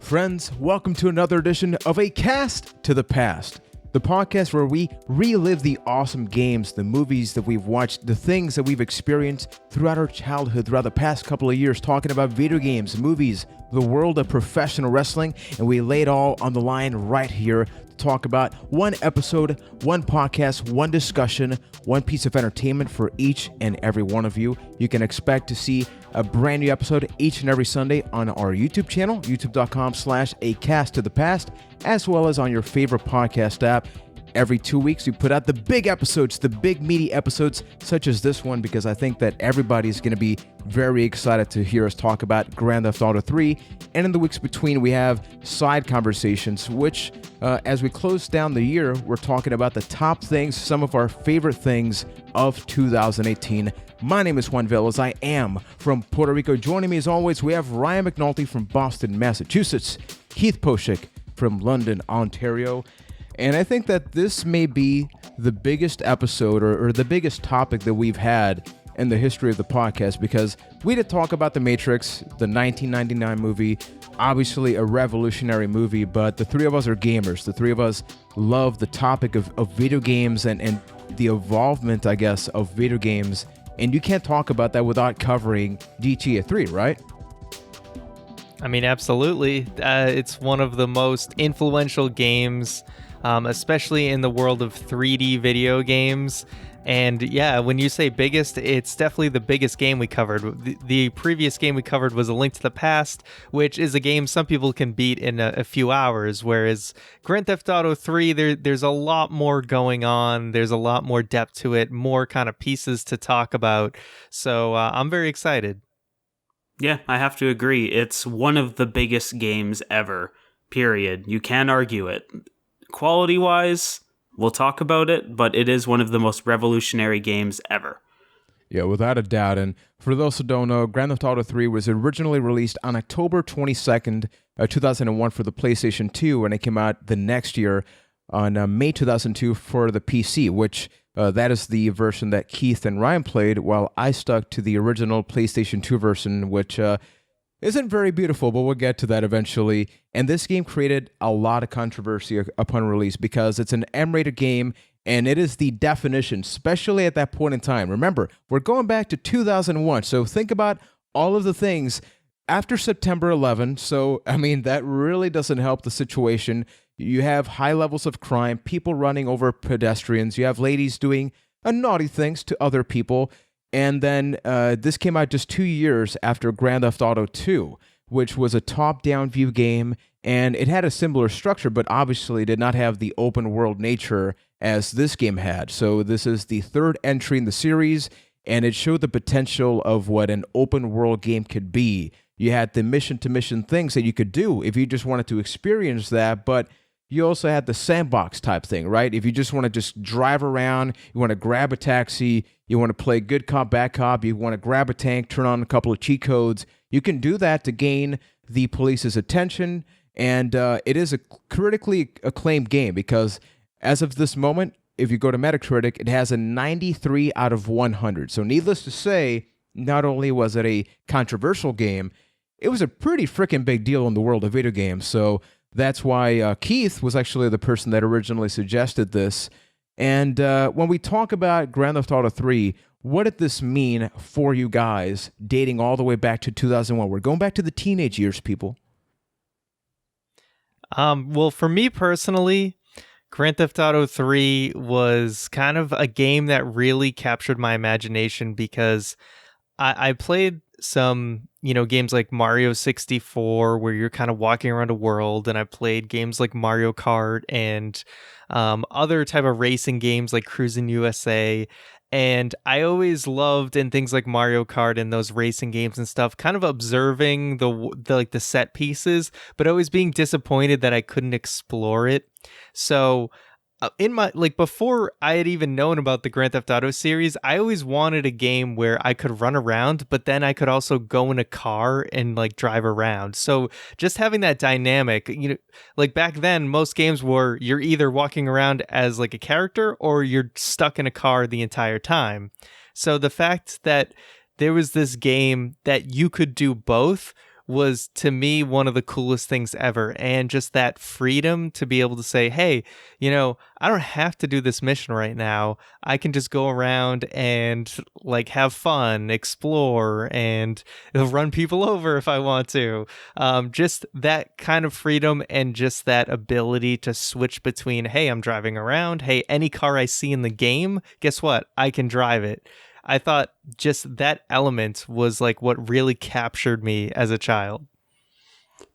Friends, welcome to another edition of A Cast to the Past, the podcast where we relive the awesome games, the movies that we've watched, the things that we've experienced throughout our childhood, throughout the past couple of years, talking about video games, movies, the world of professional wrestling, and we lay it all on the line right here to talk about one episode, one podcast, one discussion, one piece of entertainment for each and every one of you. You can expect to see a brand new episode each and every Sunday on our YouTube channel, youtube.com/acasttothepast, as well as on your favorite podcast app. Every 2 weeks, we put out the big episodes, the big meaty episodes, such as this one, because I think that everybody's going to be very excited to hear us talk about Grand Theft Auto 3. And in the weeks between, we have side conversations, which, as we close down the year, we're talking about the top things, some of our favorite things of 2018. My name is Juan Velez. I am from Puerto Rico. Joining me, as always, we have Ryan McNulty from Boston, Massachusetts, Keith Poshik from London, Ontario. And I think that this may be the biggest episode or the biggest topic that we've had in the history of the podcast, because we did talk about The Matrix, the 1999 movie, obviously a revolutionary movie, but the three of us are gamers. The three of us love the topic of video games and the evolvement, I guess, of video games. And you can't talk about that without covering GTA 3, right? I mean, absolutely. It's one of the most influential games, especially in the world of 3D video games. And yeah, when you say biggest, it's definitely the biggest game we covered. The previous game we covered was A Link to the Past, which is a game some people can beat in a few hours, whereas Grand Theft Auto 3, there's a lot more going on. There's a lot more depth to it, more kind of pieces to talk about. So I'm very excited. Yeah, I have to agree. It's one of the biggest games ever, period. You can't argue it. Quality-wise, we'll talk about it, but it is one of the most revolutionary games ever. Yeah, without a doubt. And for those who don't know, Grand Theft Auto 3 was originally released on October 22nd, 2001 for the PlayStation 2, and it came out the next year on May 2002 for the PC, which that is the version that Keith and Ryan played, while I stuck to the original PlayStation 2 version, which isn't very beautiful, but we'll get to that eventually. And this game created a lot of controversy upon release because it's an M-rated game, and it is the definition, especially at that point in time. Remember, we're going back to 2001, so think about all of the things after September 11. So, I mean, that really doesn't help the situation. You have high levels of crime, people running over pedestrians, you have ladies doing naughty things to other people. And then this came out just 2 years after Grand Theft Auto 2, which was a top-down view game, and it had a similar structure, but obviously did not have the open-world nature as this game had. So this is the third entry in the series, and it showed the potential of what an open-world game could be. You had the mission-to-mission things that you could do if you just wanted to experience that, but you also had the sandbox type thing, right? If you just want to just drive around, you want to grab a taxi, you want to play good cop, bad cop, you want to grab a tank, turn on a couple of cheat codes, you can do that to gain the police's attention. And it is a critically acclaimed game because as of this moment, if you go to Metacritic, it has a 93 out of 100. So needless to say, not only was it a controversial game, it was a pretty freaking big deal in the world of video games. So that's why Keith was actually the person that originally suggested this. And when we talk about Grand Theft Auto 3, what did this mean for you guys dating all the way back to 2001? We're going back to the teenage years, people. Well, for me personally, Grand Theft Auto 3 was kind of a game that really captured my imagination because I played some, games like Mario 64 where you're kind of walking around a world, and I played games like Mario Kart and other type of racing games like Cruis'n USA. And I always loved in things like Mario Kart and those racing games and stuff, kind of observing the set pieces, but always being disappointed that I couldn't explore it. So in my before I had even known about the Grand Theft Auto series, I always wanted a game where I could run around, but then I could also go in a car and drive around. So just having that dynamic, back then most games were you're either walking around as a character or you're stuck in a car the entire time. So the fact that there was this game that you could do both was to me one of the coolest things ever. And just that freedom to be able to say, hey, I don't have to do this mission right now. I can just go around and like have fun, explore, and run people over if I want to. Just that kind of freedom and just that ability to switch between, hey, I'm driving around. Hey, any car I see in the game, guess what? I can drive it. I thought just that element was like what really captured me as a child.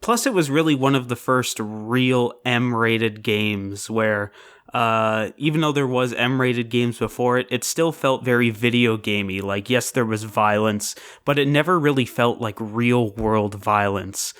Plus, it was really one of the first real M-rated games where, even though there was M-rated games before it, it still felt very video gamey. Like, yes, there was violence, but it never really felt like real-world violence.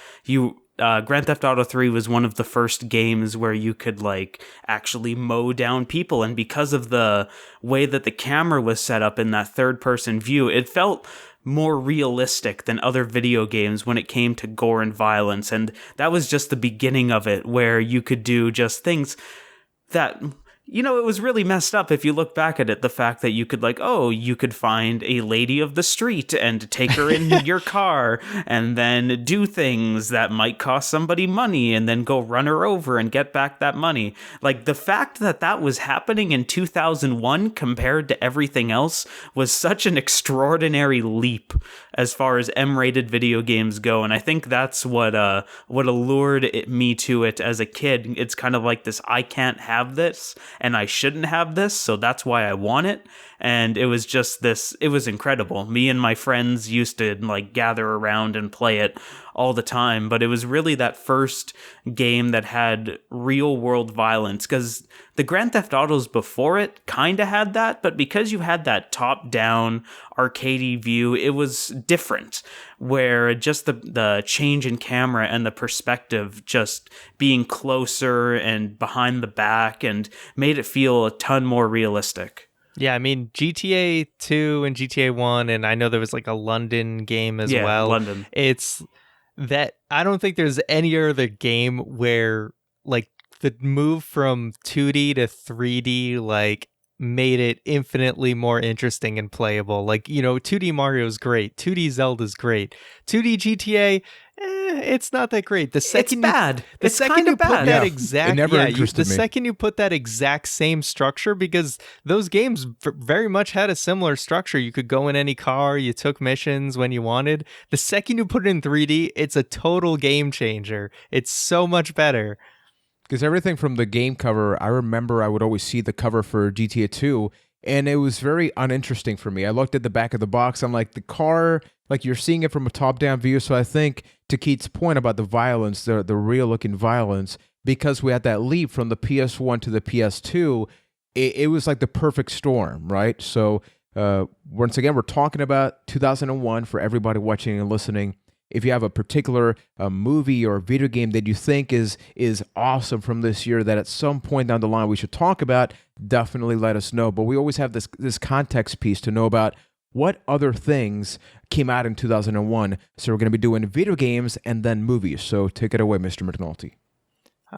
Grand Theft Auto 3 was one of the first games where you could like actually mow down people, and because of the way that the camera was set up in that third-person view, it felt more realistic than other video games when it came to gore and violence. And that was just the beginning of it, where you could do just things that, it was really messed up if you look back at it. The fact that you could you could find a lady of the street and take her in your car and then do things that might cost somebody money and then go run her over and get back that money. Like, the fact that that was happening in 2001 compared to everything else was such an extraordinary leap as far as M-rated video games go. And I think that's what allured me to it as a kid. It's kind of like this, I can't have this and I shouldn't have this, so that's why I want it. And it was just this, it was incredible. Me and my friends used to like gather around and play it all the time, but it was really that first game that had real world violence, because the Grand Theft Autos before it kind of had that, but because you had that top-down arcadey view, it was different, where just the change in camera and the perspective just being closer and behind the back and made it feel a ton more realistic. Yeah, I mean, GTA 2 and GTA 1, and I know there was like a London game as well. Yeah, London. It's that I don't think there's any other game where like the move from 2D to 3D like made it infinitely more interesting and playable. Like, 2D Mario is great, 2D Zelda is great, 2D GTA, it's not that great. The second it's bad. The it's second you put bad. that Yeah, exact, it never interested the me. second you put that exact same structure, because those games very much had a similar structure. You could go in any car, you took missions when you wanted. The second you put it in 3D, it's a total game changer. It's so much better. Because everything from the game cover, I remember I would always see the cover for GTA 2, and it was very uninteresting for me. I looked at the back of the box, I'm like, the car, like you're seeing it from a top-down view, so I think, to Keith's point about the violence, the real-looking violence, because we had that leap from the PS1 to the PS2, it was like the perfect storm, right? So, once again, we're talking about 2001 for everybody watching and listening. If you have a particular movie or video game that you think is awesome from this year that at some point down the line we should talk about, definitely let us know. But we always have this context piece to know about what other things came out in 2001. So we're going to be doing video games and then movies. So take it away, Mr. McNulty.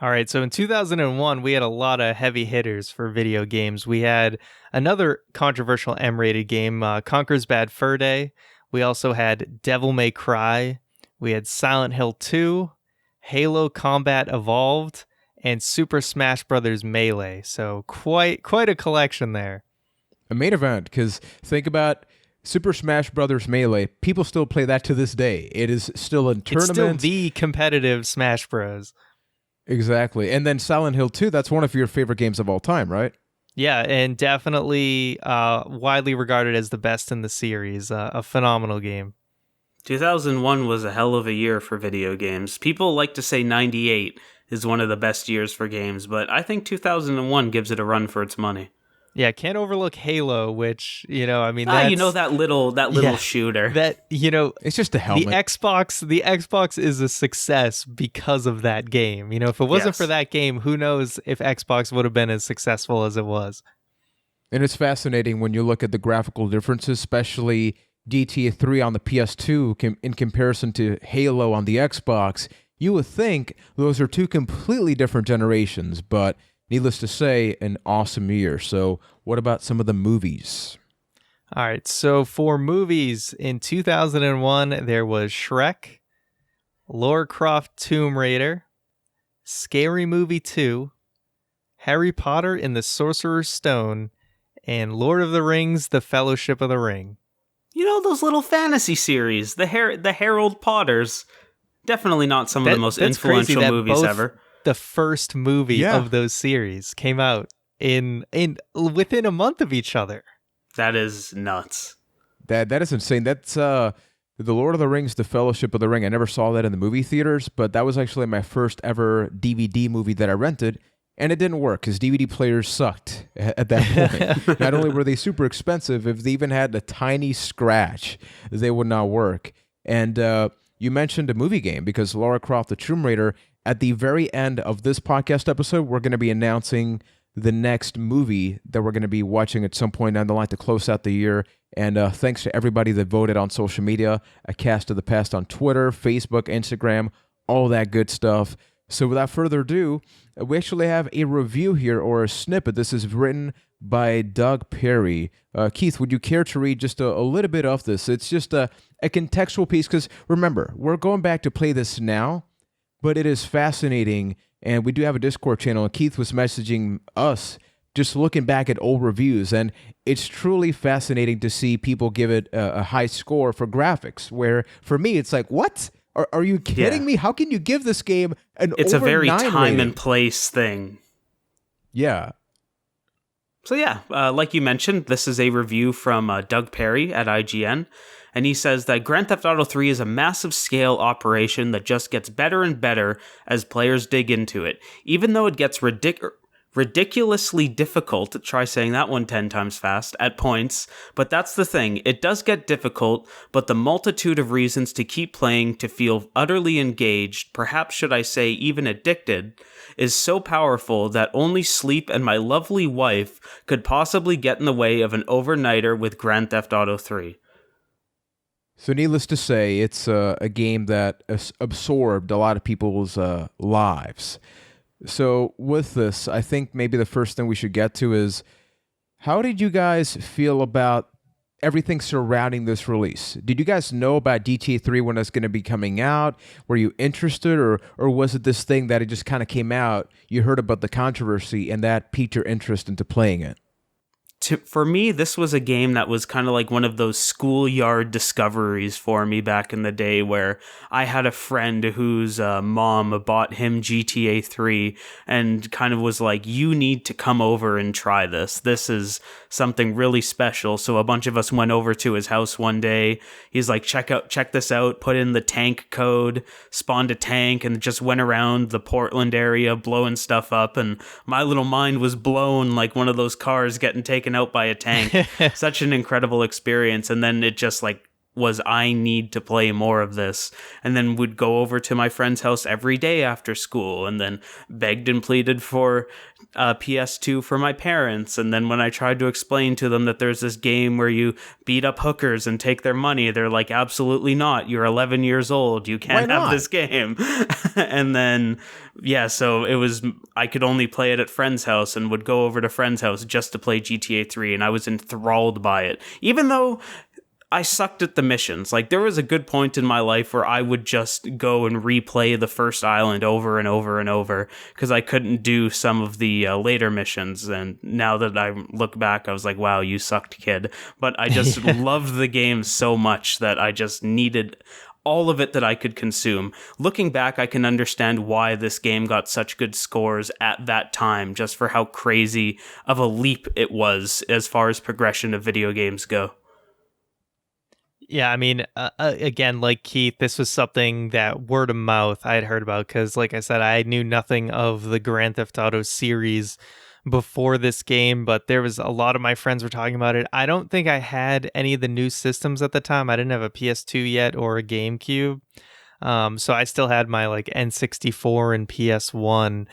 All right, so in 2001, we had a lot of heavy hitters for video games. We had another controversial M-rated game, Conker's Bad Fur Day. We also had Devil May Cry. We had Silent Hill 2, Halo Combat Evolved, and Super Smash Bros. Melee. So quite a collection there. A main event, because think about Super Smash Bros. Melee. People still play that to this day. It is still a tournament. It's still the competitive Smash Bros. Exactly. And then Silent Hill 2, that's one of your favorite games of all time, right? Yeah, and definitely widely regarded as the best in the series. A phenomenal game. 2001 was a hell of a year for video games. People like to say 98 is one of the best years for games, but I think 2001 gives it a run for its money. Yeah, can't overlook Halo, which, I mean, that little shooter. That, It's just a helmet. The Xbox is a success because of that game. If it wasn't for that game, who knows if Xbox would have been as successful as it was. And it's fascinating when you look at the graphical differences, especially GTA 3 on the PS2 in comparison to Halo on the Xbox. You would think those are two completely different generations, but needless to say, an awesome year. So what about some of the movies? All right, so for movies, in 2001, there was Shrek, Lara Croft Tomb Raider, Scary Movie 2, Harry Potter and the Sorcerer's Stone, and Lord of the Rings, The Fellowship of the Ring. You know, those little fantasy series, the Harold Potters. Definitely not some of the most influential movies ever. The first movie of those series came out in within a month of each other. That is nuts. That is insane. That's the Lord of the Rings, The Fellowship of the Ring. I never saw that in the movie theaters, but that was actually my first ever DVD movie that I rented, and it didn't work because DVD players sucked at that point. Not only were they super expensive, if they even had a tiny scratch, they would not work. And you mentioned a movie game because Lara Croft, the Tomb Raider, at the very end of this podcast episode, we're going to be announcing the next movie that we're going to be watching at some point down the line to close out the year. And thanks to everybody that voted on social media, A Cast of the Past on Twitter, Facebook, Instagram, all that good stuff. So without further ado, we actually have a review here, or a snippet. This is written by Doug Perry. Keith, would you care to read just a little bit of this? It's just a contextual piece, because remember, we're going back to play this now, but it is fascinating, and we do have a Discord channel, and Keith was messaging us just looking back at old reviews, and it's truly fascinating to see people give it a high score for graphics, where for me, it's like, what? Are you kidding me? How can you give this game an It's over a very 9 time rating? and place thing. Yeah. So yeah, like you mentioned, this is a review from Doug Perry at IGN, and he says that Grand Theft Auto 3 is a massive scale operation that just gets better and better as players dig into it, even though it gets ridiculously difficult, try saying that one 10 times fast, at points, but that's the thing, it does get difficult, but the multitude of reasons to keep playing, to feel utterly engaged, perhaps should I say even addicted, is so powerful that only sleep and my lovely wife could possibly get in the way of an overnighter with Grand Theft Auto 3. So needless to say, it's a game that absorbed a lot of people's lives. So with this, I think maybe the first thing we should get to is, how did you guys feel about everything surrounding this release? Did you guys know about GTA 3 when it's going to be coming out? Were you interested, or was it this thing that it just kind of came out, you heard about the controversy, and that piqued your interest into playing it? For me, this was a game that was kind of like one of those schoolyard discoveries for me back in the day, where I had a friend whose mom bought him GTA 3 and kind of was like, you need to come over and try this. This is something really special. So a bunch of us went over to his house one day. He's like, check this out, put in the tank code, spawned a tank, and just went around the Portland area blowing stuff up. And my little mind was blown like one of those cars getting taken out by a tank. Such an incredible experience. And then it just like was, I need to play more of this, and then would go over to my friend's house every day after school, and then begged and pleaded for PS2 for my parents. And then when I tried to explain to them that there's this game where you beat up hookers and take their money, they're like, absolutely not, you're 11 years old, you can't have this game. And then so it was, I could only play it at friend's house, and would go over to friend's house just to play GTA 3, and I was enthralled by it, even though I sucked at the missions. Like, there was a good point in my life where I would just go and replay the first island over and over and over because I couldn't do some of the later missions. And now that I look back, I was like, wow, you sucked, kid. But I just loved the game so much that I just needed all of it that I could consume. Looking back, I can understand why this game got such good scores at that time, just for how crazy of a leap it was as far as progression of video games go. Yeah, I mean, again, like Keith, this was something that word of mouth I had heard about because, like I said, I knew nothing of the Grand Theft Auto series before this game, but there was a lot of my friends were talking about it. I don't think I had any of the new systems at the time. I didn't have a PS2 yet or a GameCube. So I still had my like N64 and PS1.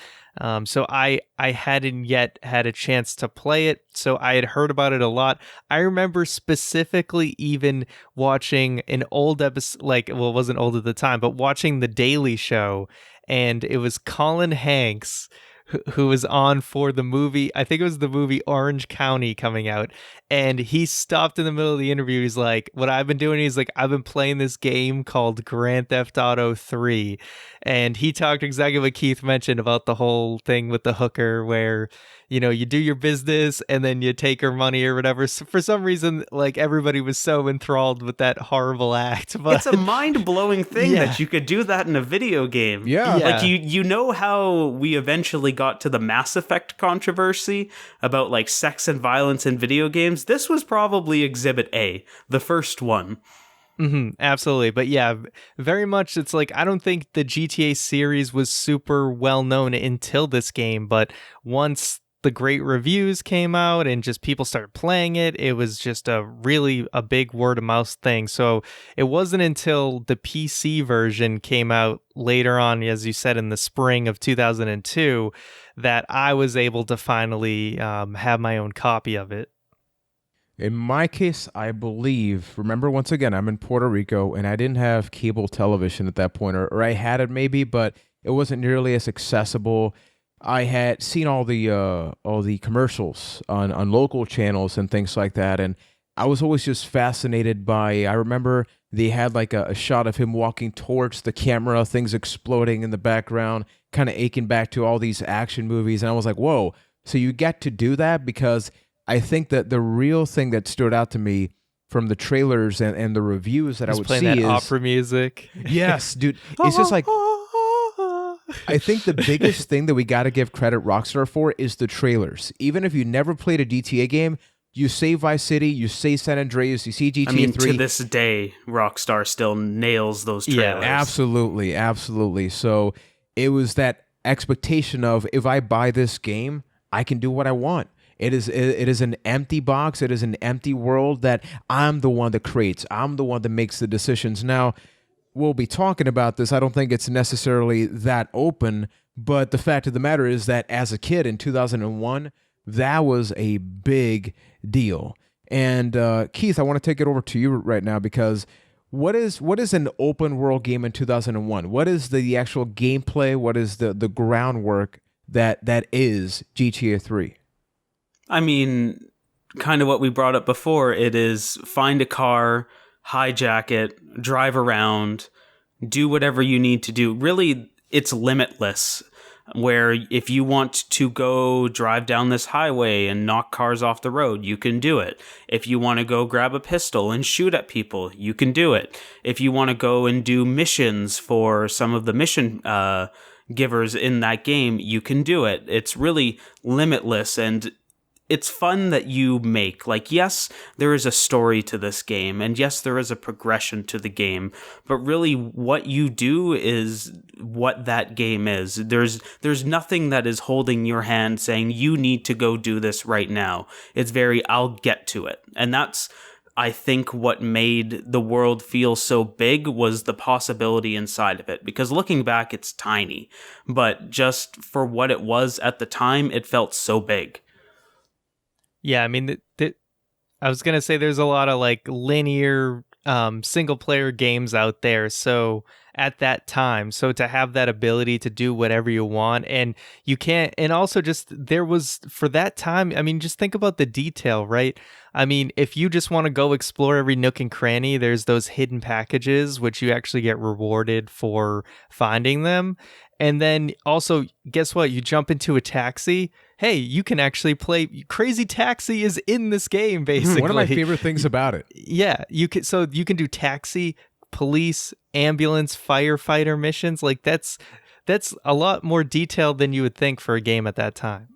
So I hadn't yet had a chance to play it, so I had heard about it a lot. I remember specifically even watching an old episode, like, well, it wasn't old at the time, but watching The Daily Show, and it was Colin Hanks who was on for the movie. I think it was the movie Orange County coming out. And he stopped in the middle of the interview. He's like, what I've been doing, he's like, I've been playing this game called Grand Theft Auto 3. And he talked exactly what Keith mentioned about the whole thing with the hooker where, you do your business and then you take her money or whatever. So for some reason, like everybody was so enthralled with that horrible act. But it's a mind-blowing thing that you could do that in a video game. Yeah. Like you know how we eventually got to the Mass Effect controversy about like sex and violence in video games? This was probably Exhibit A, the first one. Absolutely. But yeah, very much it's like I don't think the GTA series was super well known until this game, but once the great reviews came out and just people started playing it, it was just a big word of mouth thing. So it wasn't until the PC version came out later on, as you said, in the spring of 2002, that I was able to finally have my own copy of it. In my case, I believe, remember, once again, I'm in Puerto Rico, and I didn't have cable television at that point, or I had it maybe, but it wasn't nearly as accessible. I had seen all the commercials on local channels and things like that, and I was always just fascinated by, I remember they had like a shot of him walking towards the camera, things exploding in the background, kind of aching back to all these action movies, and I was like, whoa, so you get to do that? Because I think that the real thing that stood out to me from the trailers and the reviews that I would playing see that is opera music. Yes, dude. It's just like, I think the biggest thing that we got to give credit Rockstar for is the trailers. Even if you never played a GTA game, you say Vice City, you say San Andreas, you see GTA 3. To this day, Rockstar still nails those trailers. Yeah, absolutely. So it was that expectation of, if I buy this game, I can do what I want. It is an empty box. It is an empty world that I'm the one that creates. I'm the one that makes the decisions. Now, we'll be talking about this. I don't think it's necessarily that open, but the fact of the matter is that as a kid in 2001, that was a big deal. And Keith, I want to take it over to you right now, because what is an open world game in 2001? What is the actual gameplay? What is the groundwork that is GTA 3? I mean, kind of what we brought up before. It is find a car, hijack it, drive around, do whatever you need to do. Really, it's limitless, where if you want to go drive down this highway and knock cars off the road, you can do it. If you want to go grab a pistol and shoot at people, you can do it. If you want to go and do missions for some of the mission givers in that game, you can do it. It's really limitless, and it's fun that you make. Like, yes, there is a story to this game, and yes, there is a progression to the game, but really what you do is what that game is. There's nothing that is holding your hand saying you need to go do this right now. It's very, I'll get to it. And that's, I think, what made the world feel so big was the possibility inside of it. Because looking back, it's tiny, but just for what it was at the time, it felt so big. Yeah, I mean, I was going to say there's a lot of like linear single player games out there. So at that time, so to have that ability to do whatever you want, and you can't, and also just there was for that time, I mean, just think about the detail, right? I mean, if you just want to go explore every nook and cranny, there's those hidden packages, which you actually get rewarded for finding them. And then also, guess what? You jump into a taxi. Hey, you can actually play Crazy Taxi is in this game, basically. One of my favorite things about it. Yeah, you can do taxi, police, ambulance, firefighter missions. Like that's a lot more detailed than you would think for a game at that time.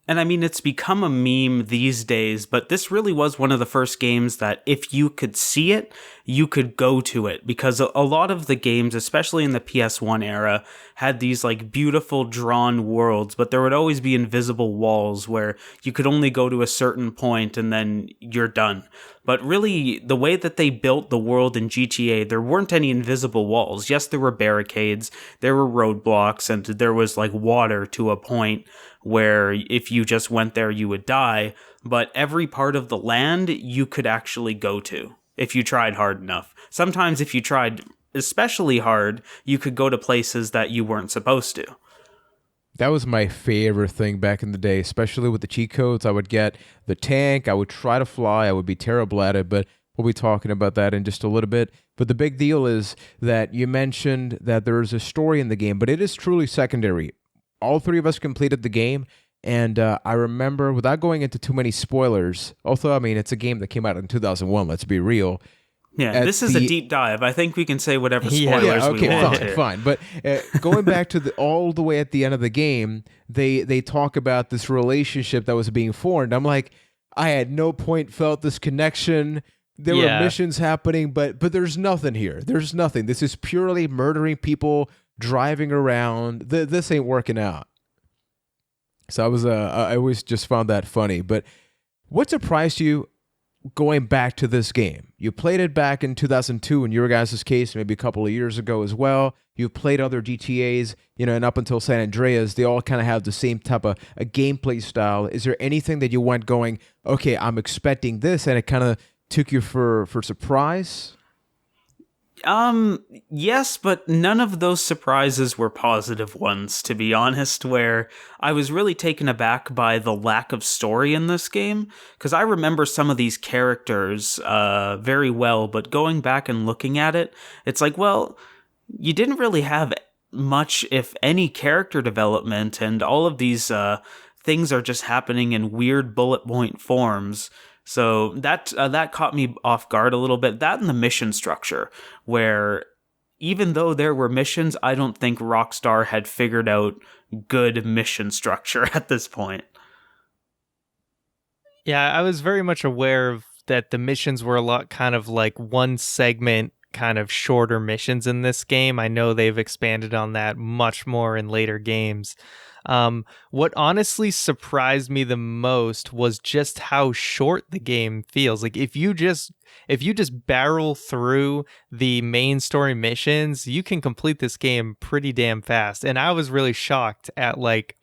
And I mean, it's become a meme these days, but this really was one of the first games that if you could see it, you could go to it. Because a lot of the games, especially in the PS1 era, had these like beautiful drawn worlds, but there would always be invisible walls where you could only go to a certain point and then you're done. But really, the way that they built the world in GTA, there weren't any invisible walls. Yes, there were barricades, there were roadblocks, and there was like water to a point where if you just went there, you would die. But every part of the land you could actually go to if you tried hard enough. Sometimes if you tried especially hard, you could go to places that you weren't supposed to. That was my favorite thing back in the day, especially with the cheat codes. I would get the tank, I would try to fly, I would be terrible at it, but we'll be talking about that in just a little bit. But the big deal is that you mentioned that there's a story in the game, but it is truly secondary. All three of us completed the game, and I remember, without going into too many spoilers, although, I mean, it's a game that came out in 2001, let's be real. Yeah, this is a deep dive. I think we can say whatever spoilers we want. Fine. But going back to all the way at the end of the game, they talk about this relationship that was being formed. I'm like, I at no point felt this connection. There were missions happening, but there's nothing here. There's nothing. This is purely murdering people, driving around. This ain't working out. So I always just found that funny. But what surprised you going back to this game? You played it back in 2002 in your guys' case, maybe a couple of years ago as well. You've played other GTAs, and up until San Andreas, they all kind of have the same type of a gameplay style. Is there anything that you went going, okay, I'm expecting this, and it kind of took you for surprise? Yes, but none of those surprises were positive ones, to be honest, where I was really taken aback by the lack of story in this game, because I remember some of these characters very well, but going back and looking at it, it's like, well, you didn't really have much, if any, character development, and all of these things are just happening in weird bullet point forms. So that caught me off guard a little bit. That and the mission structure, where even though there were missions, I don't think Rockstar had figured out good mission structure at this point. Yeah, I was very much aware of that the missions were a lot kind of like one segment, kind of shorter missions in this game. I know they've expanded on that much more in later games. What honestly surprised me the most was just how short the game feels. Like if you just barrel through the main story missions, you can complete this game pretty damn fast. And I was really shocked at like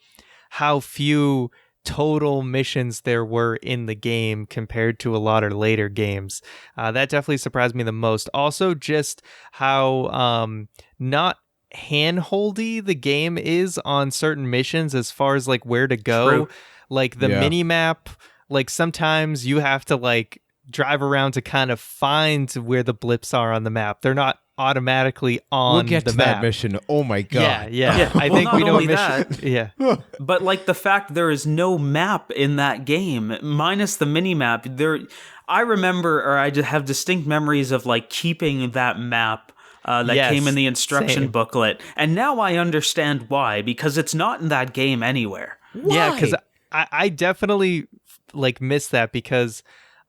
how few total missions there were in the game compared to a lot of later games. That definitely surprised me the most. Also, just how not handholdy the game is on certain missions as far as like where to go. True. Like the mini map, like sometimes you have to like drive around to kind of find where the blips are on the map. They're not automatically on we'll get the to map. that mission. Oh my god. Yeah. I think we know a mission. That, yeah. But like the fact there is no map in that game, minus the mini map, I remember, or I just have distinct memories of like keeping that map that came in the instruction booklet. And now I understand why, because it's not in that game anywhere. Why? Yeah, because I definitely like missed that, because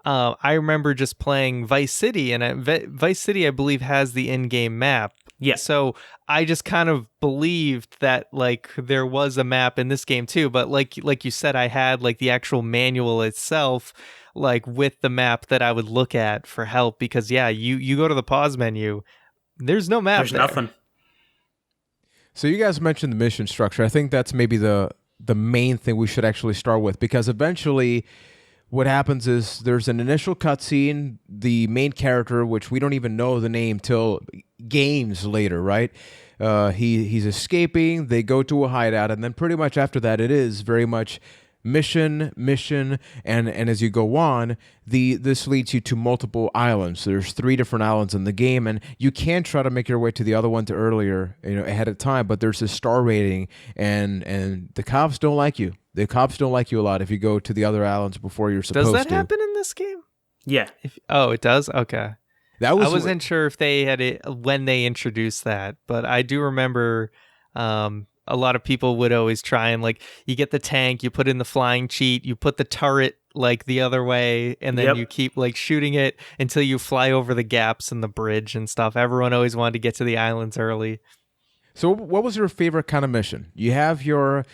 I remember just playing Vice City, and Vice City, I believe, has the in-game map. Yeah. So I just kind of believed that like there was a map in this game too. But like you said, I had like the actual manual itself, like with the map that I would look at for help, because you go to the pause menu. There's no map. There's there. nothing. So you guys mentioned the mission structure. I think that's maybe the main thing we should actually start with, because eventually what happens is there's an initial cutscene, the main character, which we don't even know the name till games later, right? He's escaping, they go to a hideout, and then pretty much after that it is very much mission, and as you go on, this leads you to multiple islands. There's 3 different islands in the game, and you can try to make your way to the other one to earlier, ahead of time, but there's a star rating, and the cops don't like you. The cops don't like you a lot if you go to the other islands before you're supposed to. Does that happen in this game? Yeah. It does? Okay. I wasn't sure if they had it when they introduced that, but I do remember a lot of people would always try and like, you get the tank, you put in the flying cheat, you put the turret like the other way, and then you keep like shooting it until you fly over the gaps in the bridge and stuff. Everyone always wanted to get to the islands early. So what was your favorite kind of mission? You have your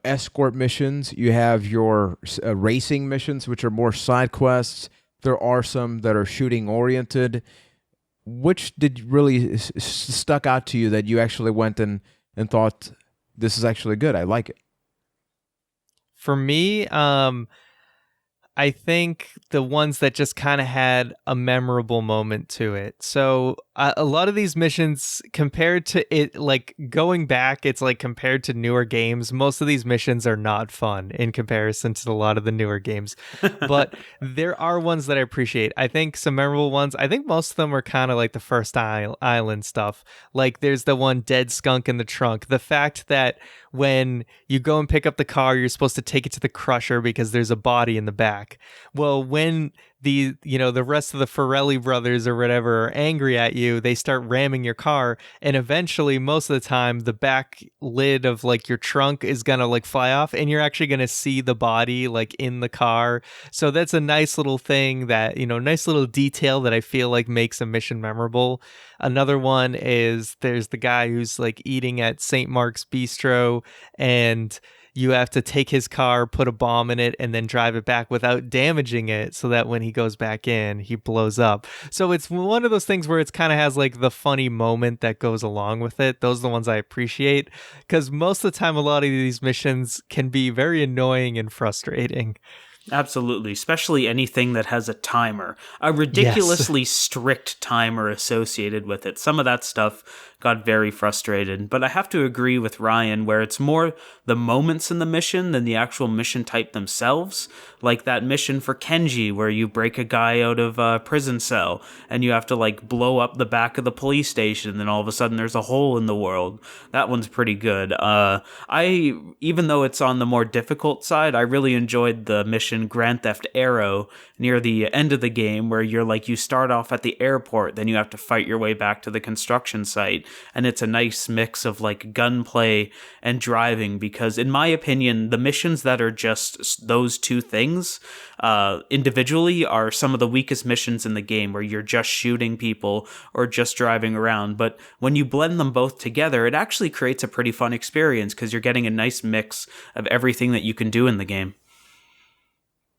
escort missions, you have your racing missions, which are more side quests. There are some that are shooting oriented. Which did really stuck out to you that you actually went and thought, this is actually good, I like it? For me, I think the ones that just kind of had a memorable moment to it. So a lot of these missions compared to it, like going back, it's like compared to newer games, most of these missions are not fun in comparison to a lot of the newer games. But there are ones that I appreciate. I think some memorable ones, I think most of them are kind of like the first island stuff. Like there's the one dead skunk in the trunk. The fact that when you go and pick up the car, you're supposed to take it to the crusher because there's a body in the back. Well, when the rest of the Farrelly brothers or whatever are angry at you, they start ramming your car, and eventually most of the time the back lid of like your trunk is gonna like fly off and you're actually gonna see the body like in the car. So that's a nice little thing that, nice little detail that I feel like makes a mission memorable. Another one is there's the guy who's like eating at St. Mark's Bistro, and you have to take his car, put a bomb in it, and then drive it back without damaging it so that when he goes back in, he blows up. So it's one of those things where it's kind of has like the funny moment that goes along with it. Those are the ones I appreciate, because most of the time, a lot of these missions can be very annoying and frustrating. Absolutely, especially anything that has a timer, a ridiculously strict timer associated with it. Some of that stuff got very frustrated, but I have to agree with Ryan where it's more the moments in the mission than the actual mission type themselves. Like that mission for Kenji where you break a guy out of a prison cell and you have to like blow up the back of the police station and then all of a sudden there's a hole in the world. That one's pretty good. Even though it's on the more difficult side, I really enjoyed the mission Grand Theft Aero near the end of the game where you start off at the airport, then you have to fight your way back to the construction site. And it's a nice mix of like gunplay and driving, because in my opinion, the missions that are just those two things individually are some of the weakest missions in the game, where you're just shooting people or just driving around. But when you blend them both together, it actually creates a pretty fun experience because you're getting a nice mix of everything that you can do in the game.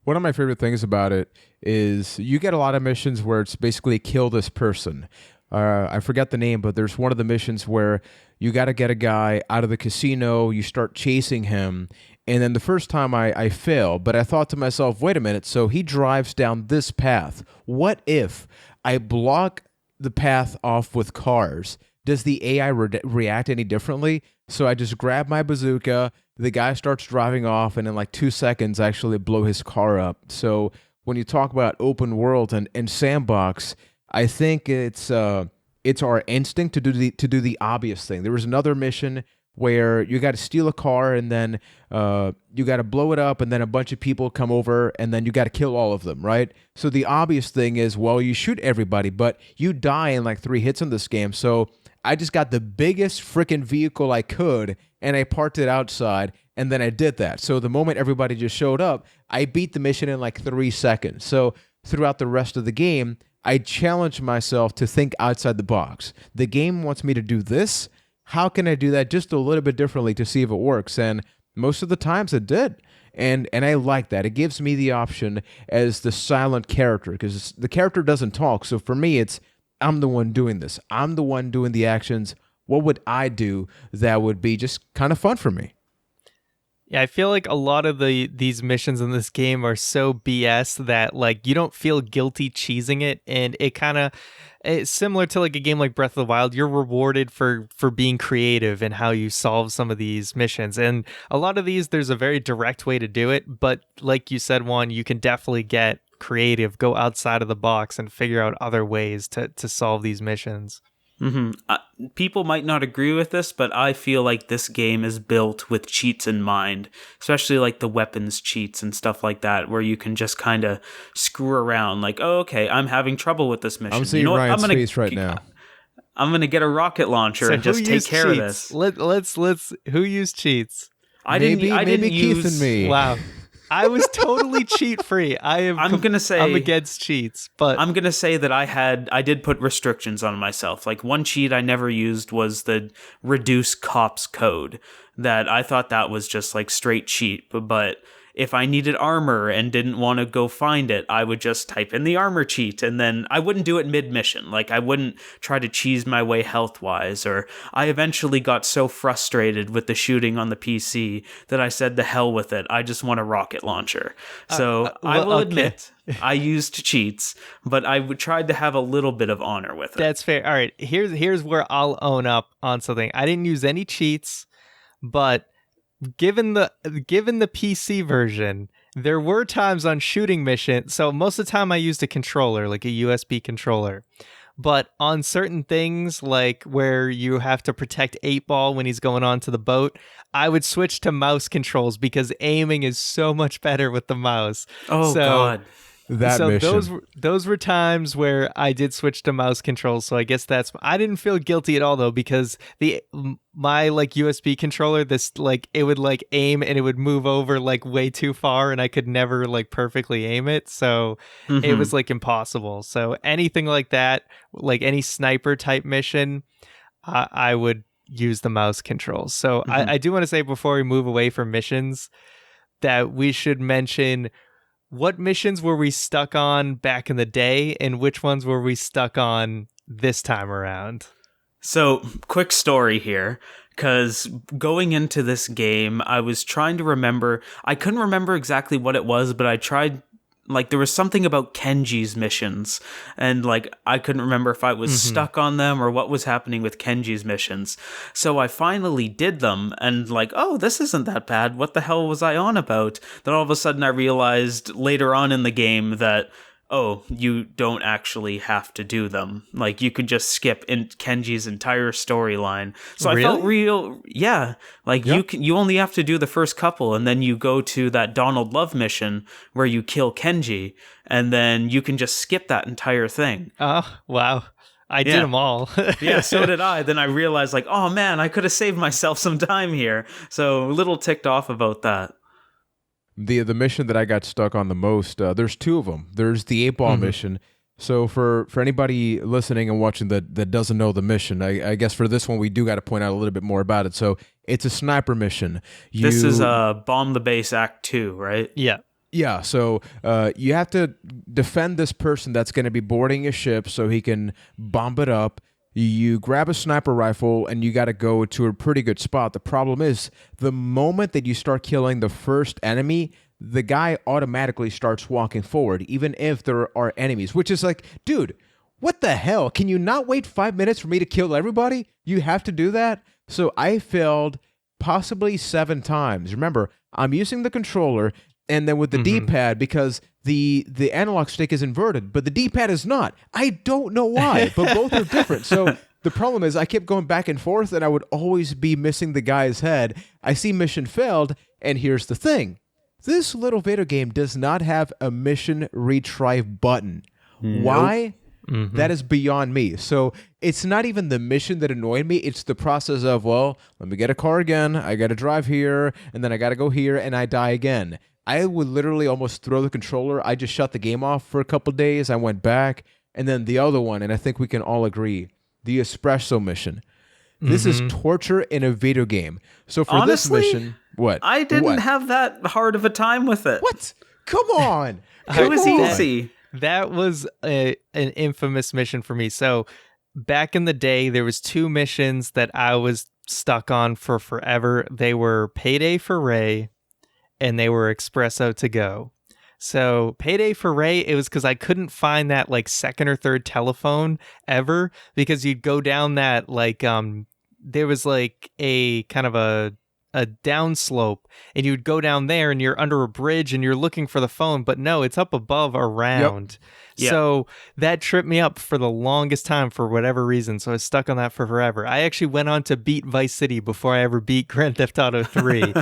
One of my favorite things about it is you get a lot of missions where it's basically kill this person. I forget the name, but there's one of the missions where you got to get a guy out of the casino, you start chasing him, and then the first time I fail, but I thought to myself, wait a minute, so he drives down this path. What if I block the path off with cars? Does the AI react any differently? So I just grab my bazooka, the guy starts driving off, and in like 2 seconds, I actually blow his car up. So when you talk about open world and sandbox, I think it's our instinct to do the obvious thing. There was another mission where you got to steal a car and then you got to blow it up, and then a bunch of people come over and then you got to kill all of them, right? So the obvious thing is, well, you shoot everybody, but you die in like 3 hits in this game. So I just got the biggest freaking vehicle I could and I parked it outside, and then I did that. So the moment everybody just showed up, I beat the mission in like 3 seconds. So throughout the rest of the game, I challenge myself to think outside the box. The game wants me to do this. How can I do that just a little bit differently to see if it works? And most of the times it did. And I like that. It gives me the option as the silent character, because the character doesn't talk. So for me, it's I'm the one doing this. I'm the one doing the actions. What would I do that would be just kind of fun for me? Yeah, I feel like a lot of these missions in this game are so BS that like you don't feel guilty cheesing it, and it's similar to like a game like Breath of the Wild. You're rewarded for being creative in how you solve some of these missions, and a lot of these there's a very direct way to do it. But like you said, Juan, you can definitely get creative, go outside of the box, and figure out other ways to solve these missions. Mm-hmm. People might not agree with this, but I feel like this game is built with cheats in mind, especially like the weapons cheats and stuff like that, where you can just kind of screw around. Like, oh, okay, I'm having trouble with this mission. I'm seeing Ryan's face right now. I'm gonna get a rocket launcher and just take care of this. Let's. Who used cheats? I didn't use Keith and me. Wow. I was totally cheat free. I'm against cheats, but I'm gonna say that I did put restrictions on myself. Like one cheat I never used was the reduce cops code. That I thought that was just like straight cheat, but if I needed armor and didn't want to go find it, I would just type in the armor cheat, and then I wouldn't do it mid-mission. Like, I wouldn't try to cheese my way health-wise, or I eventually got so frustrated with the shooting on the PC that I said, the hell with it, I just want a rocket launcher. So I will admit, I used cheats, but I tried to have a little bit of honor with it. That's fair. All right, here's where I'll own up on something. I didn't use any cheats, but given the PC version, there were times on shooting missions. So most of the time I used a controller, like a USB controller. But on certain things, like where you have to protect 8-Ball when he's going onto the boat, I would switch to mouse controls because aiming is so much better with the mouse. Oh, God. Those were times where I did switch to mouse controls. So I guess I didn't feel guilty at all though, because my like USB controller, it would like aim and it would move over like way too far, and I could never like perfectly aim it. So it was like impossible. So anything like that, like any sniper type mission, I would use the mouse controls. So I do want to say before we move away from missions that we should mention what missions were we stuck on back in the day and which ones were we stuck on this time around? So, quick story here, because going into this game, I was trying to remember, I couldn't remember exactly what it was, but I tried, like, there was something about Kenji's missions, and, like, I couldn't remember if I was stuck on them or what was happening with Kenji's missions. So I finally did them, and, like, oh, this isn't that bad. What the hell was I on about? Then all of a sudden I realized later on in the game that, oh, you don't actually have to do them. Like, you could just skip in Kenji's entire storyline. So really? I felt you only have to do the first couple, and then you go to that Donald Love mission where you kill Kenji, and then you can just skip that entire thing. Oh, wow. I did them all. Yeah, so did I. Then I realized, like, oh man, I could have saved myself some time here. So a little ticked off about that. The mission that I got stuck on the most, there's two of them. There's the 8-Ball mission. So for anybody listening and watching that doesn't know the mission, I guess for this one we do got to point out a little bit more about it. So it's a sniper mission. This is Bomb the Base Act 2, right? Yeah. Yeah, so you have to defend this person that's going to be boarding a ship so he can bomb it up. You grab a sniper rifle and you got to go to a pretty good spot. The problem is the moment that you start killing the first enemy, the guy automatically starts walking forward, even if there are enemies, which is like, dude, what the hell? Can you not wait 5 minutes for me to kill everybody? You have to do that? So I failed possibly 7 times. Remember, I'm using the controller and then with the D-pad, because the analog stick is inverted, but the D-pad is not. I don't know why, but both are different. So the problem is I kept going back and forth, and I would always be missing the guy's head. I see mission failed, and here's the thing. This little video game does not have a mission retry button. Nope. Why? That is beyond me. So it's not even the mission that annoyed me. It's the process of, well, let me get a car again. I got to drive here, and then I got to go here, and I die again. I would literally almost throw the controller. I just shut the game off for a couple days. I went back. And then the other one, and I think we can all agree, the espresso mission. This is torture in a video game. So for Honestly, this mission, what? I didn't have that hard of a time with it. What? Come on. It was easy. That was an infamous mission for me. So back in the day, there was 2 missions that I was stuck on for forever. They were Payday for Ray, and they were Espresso to Go. So Payday for Ray, it was because I couldn't find that like second or third telephone ever, because you'd go down that like there was like a kind of a downslope, and you'd go down there and you're under a bridge and you're looking for the phone, but no, it's up above around. Yep. So that tripped me up for the longest time for whatever reason. So I was stuck on that for forever. I actually went on to beat Vice City before I ever beat Grand Theft Auto 3.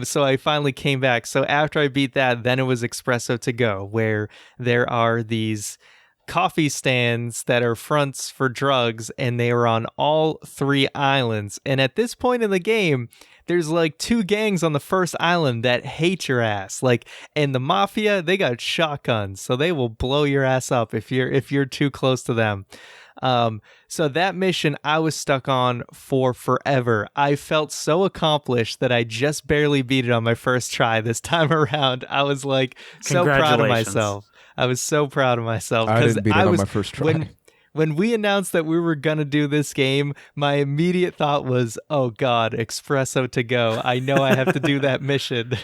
So I finally came back. So after I beat that, then it was Espresso to Go, where there are these coffee stands that are fronts for drugs, and they are on all 3 islands. And at this point in the game, there's like 2 gangs on the first island that hate your ass. Like, and the mafia, they got shotguns, so they will blow your ass up if you're too close to them. So that mission I was stuck on for forever. I felt so accomplished that I just barely beat it on my first try this time around. I was like so proud of myself. I was so proud of myself I because didn't beat it on my first try. When we announced that we were going to do this game, my immediate thought was, oh God, espresso to go. I know I have to do that mission.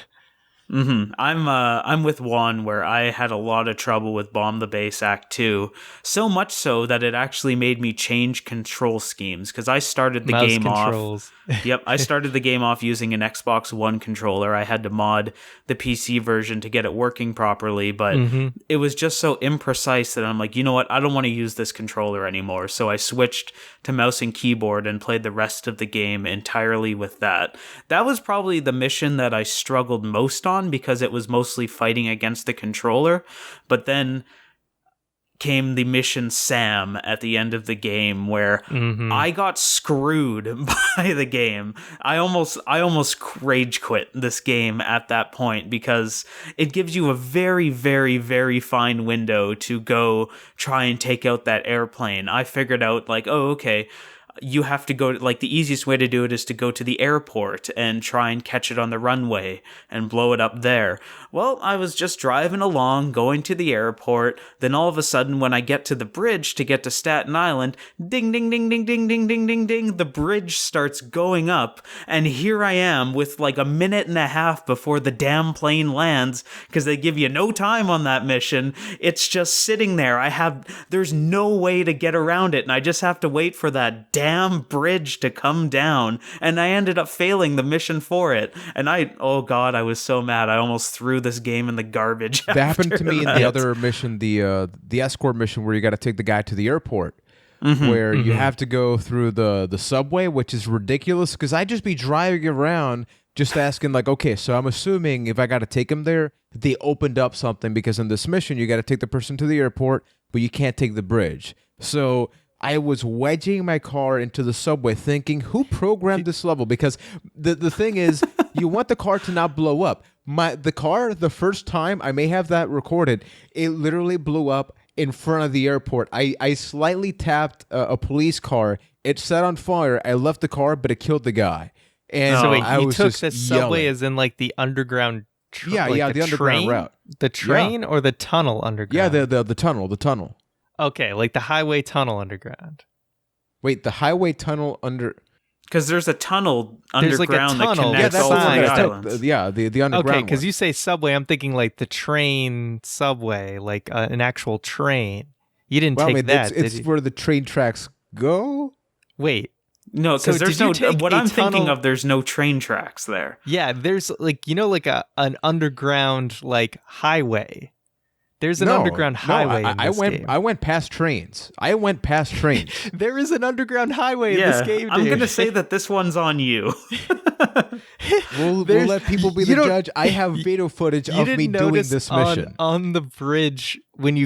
I'm with Juan, where I had a lot of trouble with Bomb the Base Act 2, so much so that it actually made me change control schemes, because I started the game off. Yep, I started the game off using an Xbox One controller. I had to mod the PC version to get it working properly, but it was just so imprecise that I'm like, you know what, I don't want to use this controller anymore. So I switched to mouse and keyboard and played the rest of the game entirely with that. That was probably the mission that I struggled most on, because it was mostly fighting against the controller. But then came the mission Sam at the end of the game, where I got screwed by the game. I almost rage quit this game at that point, because it gives you a very, very, very fine window to go try and take out that airplane. I figured out, like, oh, okay, you have to go, like, the easiest way to do it is to go to the airport and try and catch it on the runway and blow it up there. Well, I was just driving along, going to the airport. Then all of a sudden, when I get to the bridge to get to Staten Island, ding, ding, ding, ding, ding, ding, ding, ding, ding, the bridge starts going up. And here I am with like a minute and a half before the damn plane lands, because they give you no time on that mission. It's just sitting there. There's no way to get around it. And I just have to wait for that damn bridge to come down. And I ended up failing the mission for it. And oh God, I was so mad. I almost threw this game in the garbage. That happened to me in the other mission, the escort mission, where you got to take the guy to the airport, where you have to go through the subway, which is ridiculous, because I just be driving around just asking, like, okay, so I'm assuming if I got to take him there, they opened up something, because in this mission you got to take the person to the airport, but you can't take the bridge. So I was wedging my car into the subway thinking, who programmed this level? Because the thing is, you want the car to not blow up. The car, the first time, I may have that recorded, it literally blew up in front of the airport. I slightly tapped a police car. It set on fire. I left the car, but it killed the guy. And so wait, I you was took just the subway yelling. as in like the underground the underground route. The train or the tunnel underground? Yeah, the tunnel. Okay, like the highway tunnel underground. Wait, the highway tunnel under... Because there's a tunnel There's like a underground tunnel. that connects all Yeah, three that's islands. the underground Okay, because one. you say subway, I'm thinking like the train subway, like an actual train. You didn't Well, take I mean, that, it's did you? where the train tracks go? Wait. No, So because there's did you no... take What a I'm thinking tunnel- of, there's no train tracks there. Yeah, there's like, like an underground like highway. There's an underground highway in this game. I went past trains. There is an underground highway in this game, dude. I'm going to say that this one's on you. We'll let people be the judge. I have video footage of me doing this mission. On the bridge, when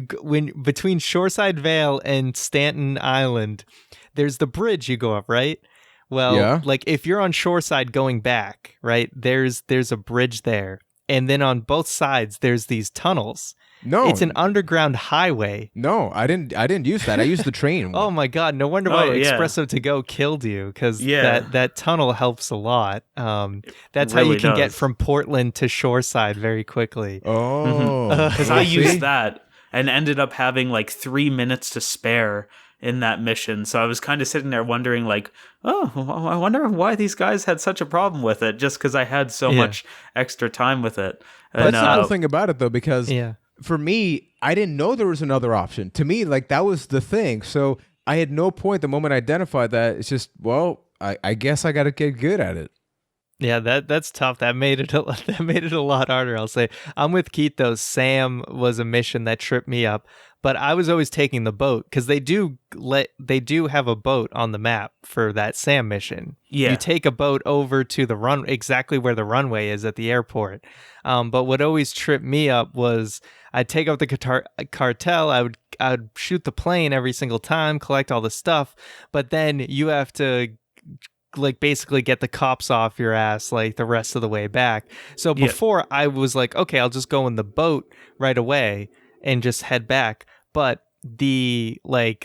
between Shoreside Vale and Staten Island, there's the bridge you go up, right? Well, Yeah. like if you're on Shoreside going back, right? There's a bridge there. And then on both sides there's these tunnels. No. It's an underground highway. No, I didn't use that. I used the train. Oh my God! No wonder why yeah. Espresso to go killed you, because Yeah. that tunnel helps a lot. That's how really you can get does. from Portland to Shoreside very quickly. Oh. Because I used that and ended up having like 3 minutes to spare in that mission. So I was kind of sitting there wondering, like, oh, I wonder why these guys had such a problem with it, just because I had so much extra time with it. That's the cool thing about it, though, because Yeah. for me, I didn't know there was another option. To me, like, that was the thing. So I had no point the moment I identified that. It's just, well, I guess I got to get good at it. Yeah, that's tough. That made it a lot harder, I'll say. I'm with Keith though. Sam was a mission that tripped me up, but I was always taking the boat, because they do have a boat on the map for that Sam mission. Yeah. You take a boat over to exactly where the runway is at the airport. But what always tripped me up was I'd take out the cartel. I would shoot the plane every single time, collect all the stuff, but then you have to like basically get the cops off your ass like the rest of the way back. So before I was like, okay, I'll just go in the boat right away and just head back. But the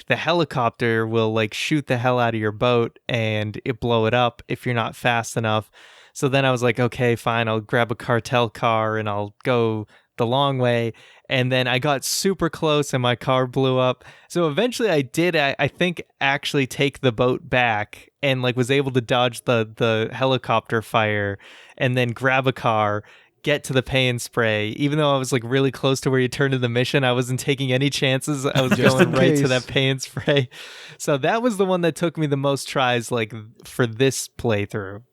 helicopter will like shoot the hell out of your boat and it blow it up if you're not fast enough. So then I was like, okay, fine, I'll grab a cartel car and I'll go the long way. And then I got super close and my car blew up. So eventually I did, I think, actually take the boat back and like was able to dodge the helicopter fire and then grab a car, get to the pay and spray. Even though I was like really close to where you turn to the mission, I wasn't taking any chances. I was going right to that pay and spray. So that was the one that took me the most tries like for this playthrough.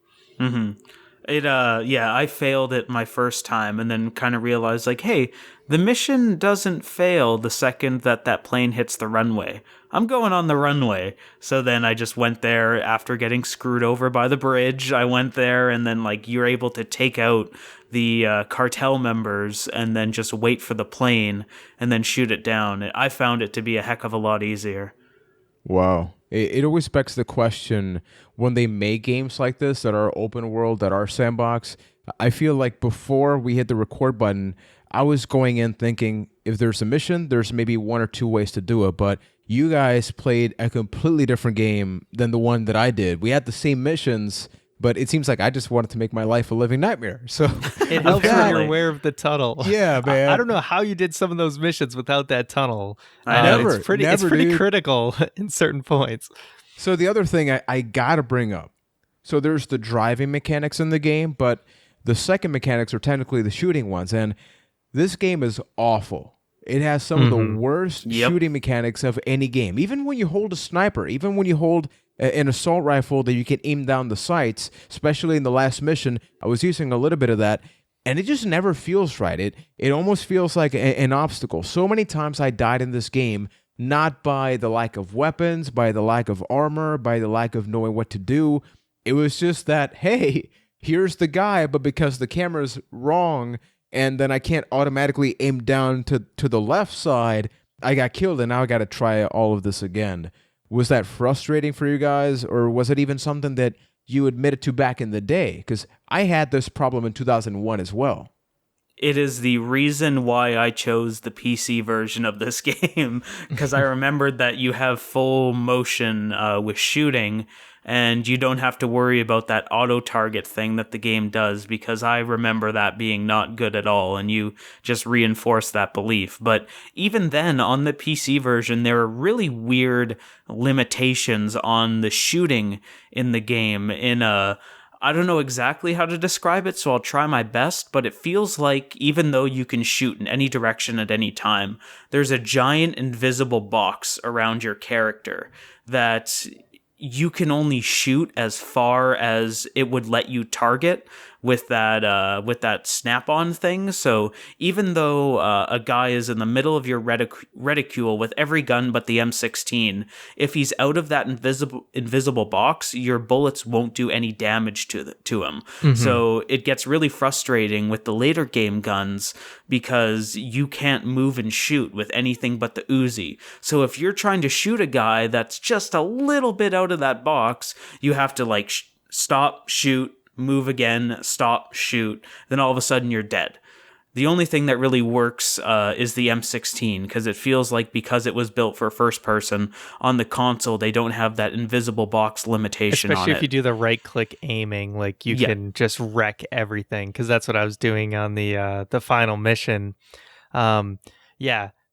Mm-hmm. I failed it my first time and then kind of realized like, hey, the mission doesn't fail the second that plane hits the runway. I'm going on the runway. So then I just went there after getting screwed over by the bridge. I went there and then like you're able to take out the cartel members and then just wait for the plane and then shoot it down. I found it to be a heck of a lot easier. Wow. It always begs the question, when they make games like this that are open world, that are sandbox, I feel like before we hit the record button, I was going in thinking if there's a mission, there's maybe one or two ways to do it. But you guys played a completely different game than the one that I did. We had the same missions, but it seems like I just wanted to make my life a living nightmare. So it helps that you're aware of the tunnel. Yeah, man. I don't know how you did some of those missions without that tunnel. It's pretty critical in certain points. So the other thing I gotta bring up, so there's the driving mechanics in the game, but the second mechanics are technically the shooting ones, and this game is awful. It has some of the worst shooting mechanics of any game. Even when you hold a sniper, even when you hold an assault rifle that you can aim down the sights, especially in the last mission, I was using a little bit of that, and it just never feels right. It almost feels like an obstacle. So many times I died in this game, not by the lack of weapons, by the lack of armor, by the lack of knowing what to do. It was just that, hey, here's the guy, but because the camera's wrong, and then I can't automatically aim down to the left side, I got killed, and now I got to try all of this again. Was that frustrating for you guys, or was it even something that you admitted to back in the day? Because I had this problem in 2001 as well. It is the reason why I chose the PC version of this game, because I remembered that you have full motion with shooting, and you don't have to worry about that auto-target thing that the game does, because I remember that being not good at all, and you just reinforce that belief. But even then, on the PC version, there are really weird limitations on the shooting in the game I don't know exactly how to describe it, so I'll try my best, but it feels like even though you can shoot in any direction at any time, there's a giant invisible box around your character that you can only shoot as far as it would let you target with that snap-on thing. So even though a guy is in the middle of your reticule with every gun but the M16, if he's out of that invisible box, your bullets won't do any damage to him. Mm-hmm. So it gets really frustrating with the later game guns because you can't move and shoot with anything but the Uzi. So if you're trying to shoot a guy that's just a little bit out of that box, you have to stop, shoot, move again, stop, shoot, then all of a sudden you're dead. The only thing that really works is the M16, because it feels like because it was built for first person, on the console they don't have that invisible box limitation on it. Especially if you do the right-click aiming, you can just wreck everything, because that's what I was doing on the final mission.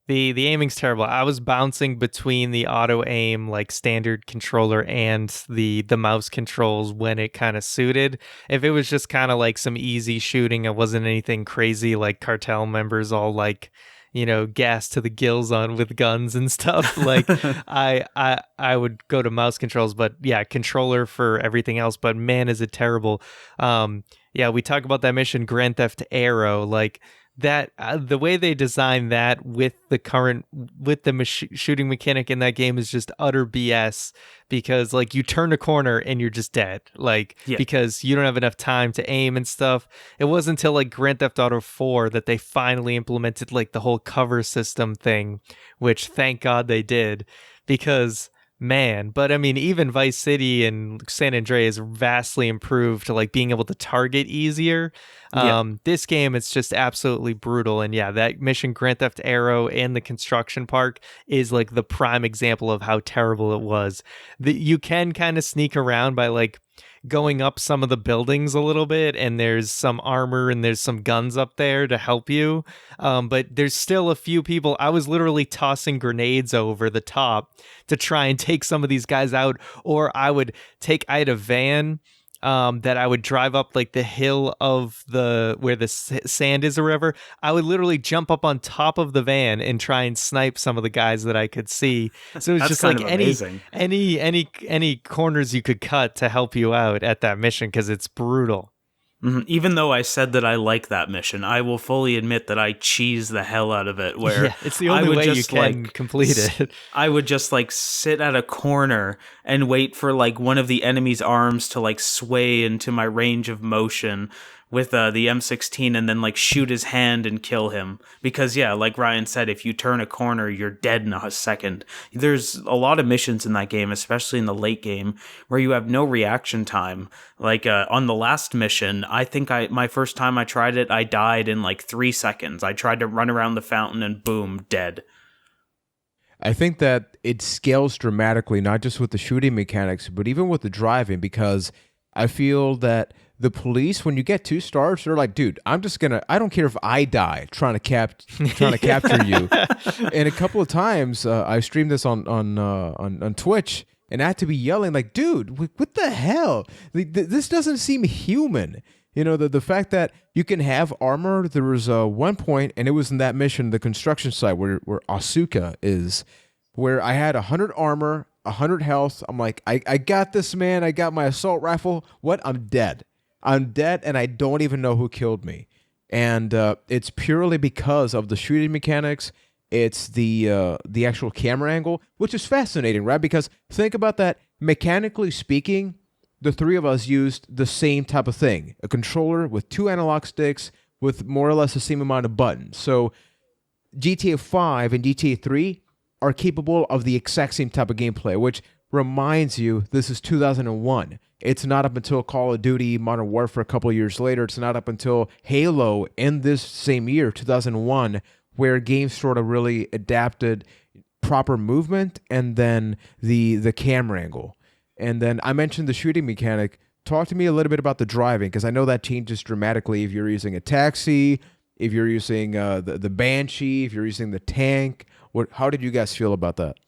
The aiming's terrible. I was bouncing between the auto aim standard controller and the mouse controls when it kind of suited. If it was just kind of some easy shooting, it wasn't anything crazy like cartel members all gas to the gills on with guns and stuff. I would go to mouse controls, but yeah, controller for everything else. But man, is it terrible. We talk about that mission, Grand Theft Aero, that the way they designed that with the shooting mechanic in that game is just utter BS, because you turn a corner and you're just dead, because you don't have enough time to aim and stuff. It wasn't until Grand Theft Auto 4 that they finally implemented the whole cover system thing, which thank God they did, because man. But I mean, even Vice City and San Andreas vastly improved to like being able to target easier. Yeah. This game, it's just absolutely brutal. And yeah, that mission, Grand Theft Aero and the construction park, is like the prime example of how terrible it was. You can kind of sneak around by like going up some of the buildings a little bit, and there's some armor and there's some guns up there to help you. But there's still a few people. I was literally tossing grenades over the top to try and take some of these guys out, or I had a van that I would drive up like the hill of where the sand is or whatever. I would literally jump up on top of the van and try and snipe some of the guys that I could see. So it was just like any corners you could cut to help you out at that mission, because it's brutal. Even though I said that I like that mission, I will fully admit that I cheese the hell out of it. Where it's the only way you can complete it. I would just like sit at a corner and wait for like one of the enemy's arms to like sway into my range of motion with the M16, and then like shoot his hand and kill him. Because yeah, like Ryan said, if you turn a corner, you're dead in a second. There's a lot of missions in that game, especially in the late game, where you have no reaction time. Like on the last mission, I think my first time I tried it, I died in like 3 seconds. I tried to run around the fountain and boom, dead. I think that it scales dramatically, not just with the shooting mechanics, but even with the driving, because I feel that the police, when you get 2 stars, they're like, dude, I don't care if I die trying to capture you. And a couple of times, I streamed this on Twitch, and I had to be yelling like, dude, what the hell? This doesn't seem human. You know, the fact that you can have armor. There was one point, and it was in that mission, the construction site where Asuka is, where I had 100 armor, 100 health. I'm like, I got this, man. I got my assault rifle. What? I'm dead, and I don't even know who killed me. And it's purely because of the shooting mechanics. It's the actual camera angle, which is fascinating, right? Because think about that. Mechanically speaking, the 3 of us used the same type of thing. A controller with 2 analog sticks with more or less the same amount of buttons. So GTA 5 and GTA 3 are capable of the exact same type of gameplay, which reminds you this is 2001. It's not up until Call of Duty Modern Warfare a couple of years later. It's not up until Halo in this same year, 2001, where games sort of really adapted proper movement and then the camera angle. And then I mentioned the shooting mechanic. Talk to me a little bit about the driving, because I know that changes dramatically if you're using a taxi, if you're using the Banshee, if you're using the tank. How did you guys feel about that?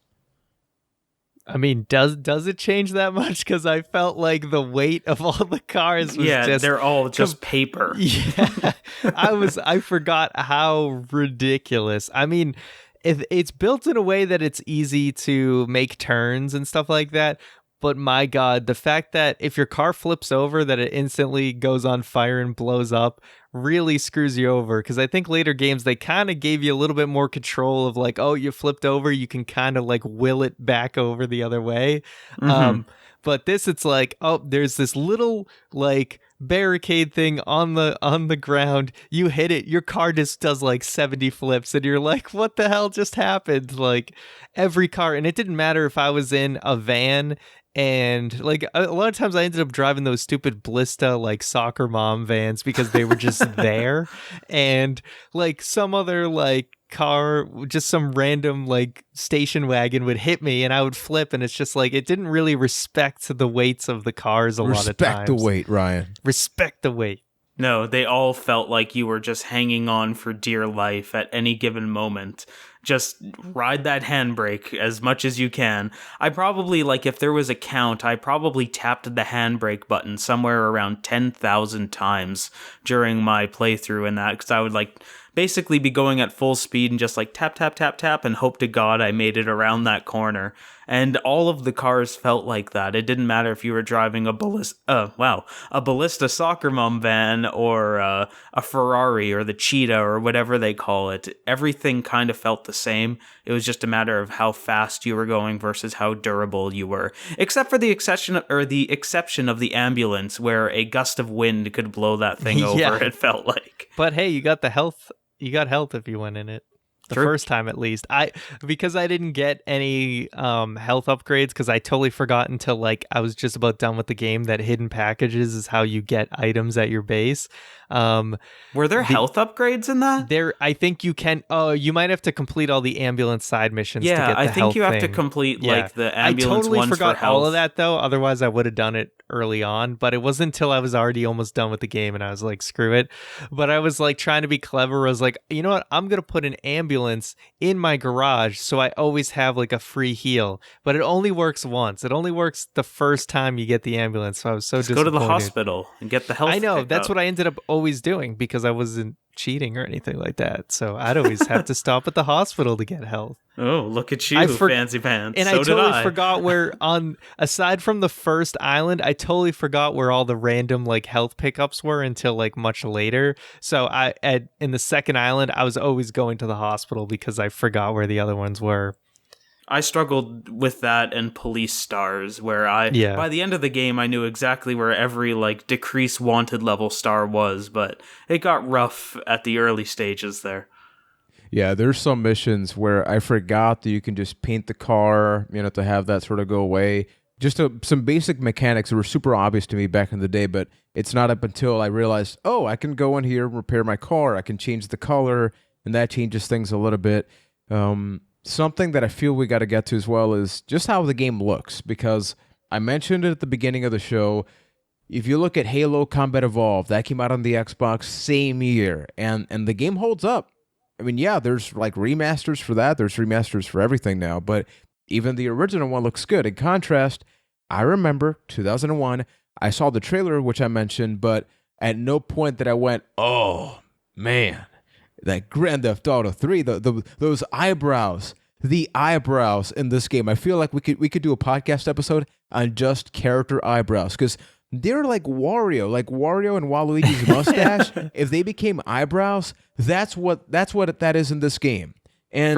I mean, does it change that much? Because I felt like the weight of all the cars was they're all just paper. Yeah, I forgot how ridiculous. I mean, it's built in a way that it's easy to make turns and stuff like that. But my God, the fact that if your car flips over, that it instantly goes on fire and blows up really screws you over. Because I think later games, they kind of gave you a little bit more control of like, oh, you flipped over, you can kind of like will it back over the other way. Mm-hmm. But this, it's like, oh, there's this little like barricade thing on the ground. You hit it, your car just does like 70 flips, and you're like, what the hell just happened? Like every car, and it didn't matter if I was in a van. And like a lot of times I ended up driving those stupid Blista like soccer mom vans because they were just there. And like some other like car, just some random like station wagon would hit me and I would flip, and it's just like it didn't really respect the weights of the cars a lot of times. Respect the weight, Ryan. Respect the weight. No, they all felt like you were just hanging on for dear life at any given moment. Just ride that handbrake as much as you can. I probably, like, if there was a count, I probably tapped the handbrake button somewhere around 10,000 times during my playthrough in that, because I would, like, basically be going at full speed and just, like, tap, tap, tap, tap, and hope to God I made it around that corner. And all of the cars felt like that. It didn't matter if you were driving a Ballista soccer mom van or a Ferrari or the Cheetah or whatever they call it. Everything kind of felt the same. It was just a matter of how fast you were going versus how durable you were. Except for the exception of the ambulance, where a gust of wind could blow that thing over, it felt like. But hey, you got the health. You got health if you went in it. the True. first time at least. Because I didn't get any health upgrades, because I totally forgot until like I was just about done with the game that hidden packages is how you get items at your base. Were there health upgrades in that? I think you can. Oh, you might have to complete all the ambulance side missions to Yeah, get the I think health you have to thing. complete Yeah. like the ambulance I totally ones forgot for health. all of that though. Otherwise, I would have done it early on. But it wasn't until I was already almost done with the game, and I was like, "Screw it." But I was like trying to be clever. I was like, you know what? I'm gonna put an ambulance in my garage, so I always have like a free heal. But it only works once. It only works the first time you get the ambulance. So I was so Just go disappointed. to the hospital and get the health. I know. pick That's up. what I ended up always doing because I wasn't cheating or anything like that. So I'd always have to stop at the hospital to get health. Oh, look at you, I fancy pants. And So I totally did I. forgot where aside from the first island, I totally forgot where all the random like health pickups were until like much later. So in the second island, I was always going to the hospital because I forgot where the other ones were. I struggled with that and police stars, where by the end of the game I knew exactly where every like decrease wanted level star was, but it got rough at the early stages there. Yeah, there's some missions where I forgot that you can just paint the car, to have that sort of go away. Just some basic mechanics that were super obvious to me back in the day, but it's not up until I realized, oh, I can go in here and repair my car. I can change the color, and that changes things a little bit. Something that I feel we got to get to as well is just how the game looks, because I mentioned it at the beginning of the show. If you look at Halo Combat Evolved, that came out on the Xbox same year, and the game holds up. I mean, yeah, there's like remasters for that. There's remasters for everything now, but even the original one looks good. In contrast, I remember 2001, I saw the trailer, which I mentioned, but at no point did I went, oh, man, that Grand Theft Auto 3, those eyebrows, the eyebrows in this game. I feel like we could do a podcast episode on just character eyebrows, because they're like Wario and Waluigi's mustache. If they became eyebrows, that's what that is in this game. And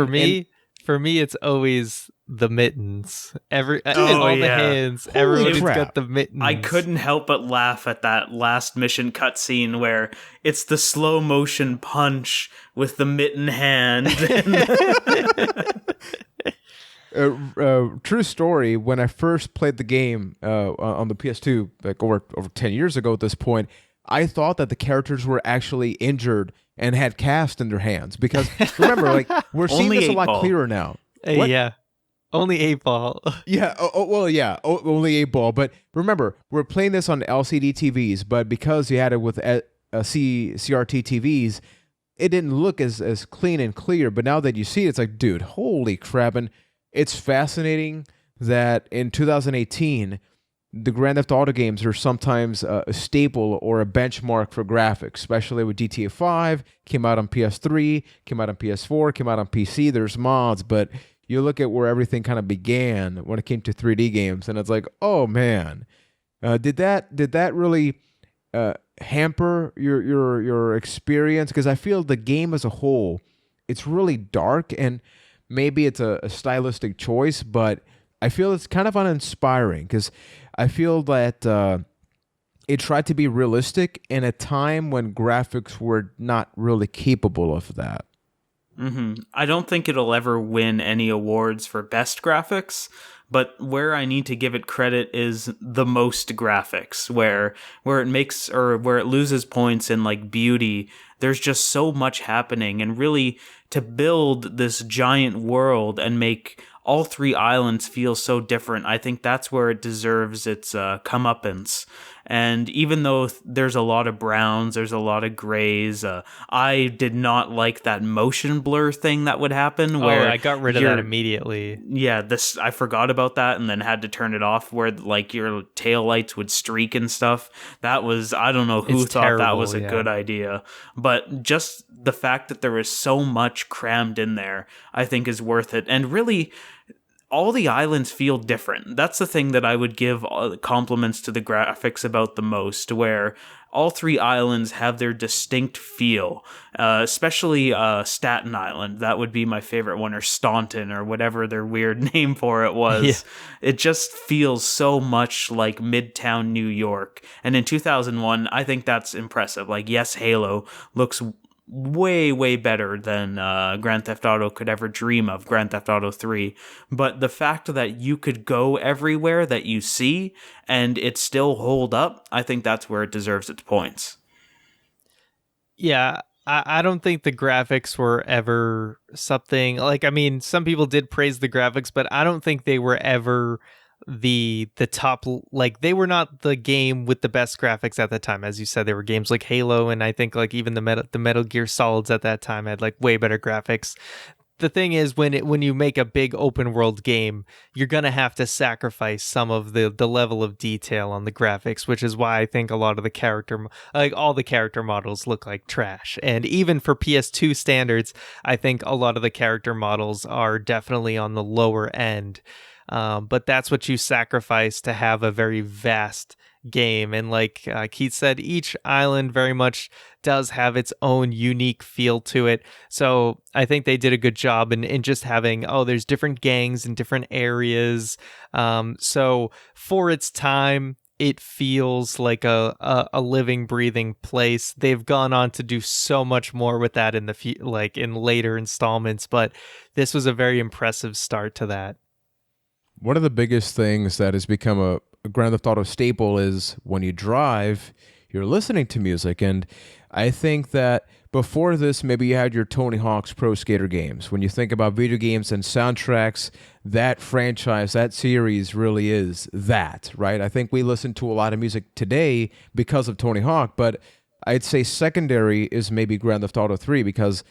For me, it's always the mittens. All yeah. the hands. Holy Everybody's crap. got the mittens. I couldn't help but laugh at that last mission cutscene where it's the slow motion punch with the mitten hand. True story, when I first played the game on the PS2, like over 10 years ago at this point, I thought that the characters were actually injured and had cast in their hands. Because remember, like, we're seeing Only this a lot 8-ball. clearer now. What? Yeah. Only 8-ball. Yeah, only 8-ball. But remember, we're playing this on LCD TVs, but because you had it with CRT TVs, it didn't look as clean and clear. But now that you see it, it's like, dude, holy crap. And it's fascinating that in 2018, the Grand Theft Auto games are sometimes a staple or a benchmark for graphics, especially with GTA 5, came out on PS3, came out on PS4, came out on PC. There's mods, but you look at where everything kind of began when it came to 3D games, and it's like, oh man, did that really hamper your experience? Because I feel the game as a whole, it's really dark, and maybe it's a stylistic choice, but I feel it's kind of uninspiring, because I feel that it tried to be realistic in a time when graphics were not really capable of that. I don't think it'll ever win any awards for best graphics, but where I need to give it credit is the most graphics, where it makes, or where it loses points in like beauty. There's just so much happening, and really to build this giant world and make all three islands feel so different, I think that's where it deserves its comeuppance. And even though there's a lot of browns, there's a lot of grays, I did not like that motion blur thing that would happen. Where I got rid of that immediately. Yeah, I forgot about that and then had to turn it off, where like your tail lights would streak and stuff. That was, I don't know who thought that was a good idea, but just the fact that there was so much crammed in there, I think is worth it. And really, all the islands feel different. That's the thing that I would give compliments to the graphics about the most, where all three islands have their distinct feel, especially Staten Island. That would be my favorite one, or Staunton, or whatever their weird name for it was. Yeah. It just feels so much like Midtown New York. And in 2001, I think that's impressive. Like, yes, Halo looks way better than Grand Theft Auto could ever dream of, Grand Theft Auto 3. But the fact that you could go everywhere that you see and it still hold up, I think that's where it deserves its points. Yeah, I don't think the graphics were ever something like, I mean, some people did praise the graphics, but I don't think they were ever the top. Like, they were not the game with the best graphics at the time. As you said, there were games like Halo, and I think like even the Metal Gear Solids at that time had like way better graphics. The thing is, when you make a big open world game, you're gonna have to sacrifice some of the level of detail on the graphics, which is why I think a lot of the all the character models look like trash. And even for PS2 standards, I think a lot of the character models are definitely on the lower end. But that's what you sacrifice to have a very vast game. And like Keith said, each island very much does have its own unique feel to it. So I think they did a good job in just having, there's different gangs in different areas. So for its time, it feels like a living, breathing place. They've gone on to do so much more with that in in later installments, but this was a very impressive start to that. One of the biggest things that has become a Grand Theft Auto staple is when you drive, you're listening to music. And I think that before this, maybe you had your Tony Hawk's Pro Skater games. When you think about video games and soundtracks, that franchise, that series really is that, right? I think we listen to a lot of music today because of Tony Hawk, but I'd say secondary is maybe Grand Theft Auto 3 because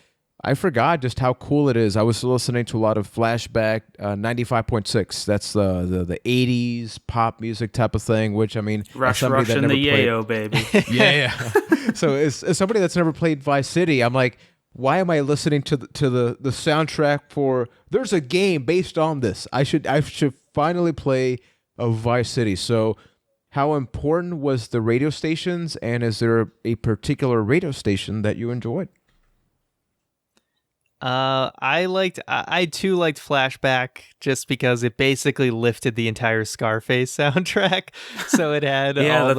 I forgot just how cool it is. I was listening to a lot of Flashback 95.6. That's the 80s pop music type of thing, which, I mean... Rush and the yayo, baby. Yeah. So as somebody that's never played Vice City, I'm like, why am I listening to the soundtrack for... There's a game based on this. I should finally play a Vice City. So how important was the radio stations, and is there a particular radio station that you enjoyed? I too liked Flashback just because it basically lifted the entire Scarface soundtrack. So it had all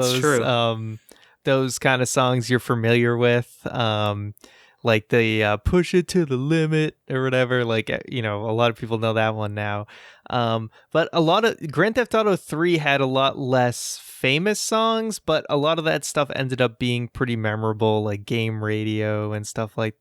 those kind of songs you're familiar with, like the Push It to the Limit or whatever. Like, a lot of people know that one now. But a lot of Grand Theft Auto 3 had a lot less famous songs, but a lot of that stuff ended up being pretty memorable, like Game Radio and stuff like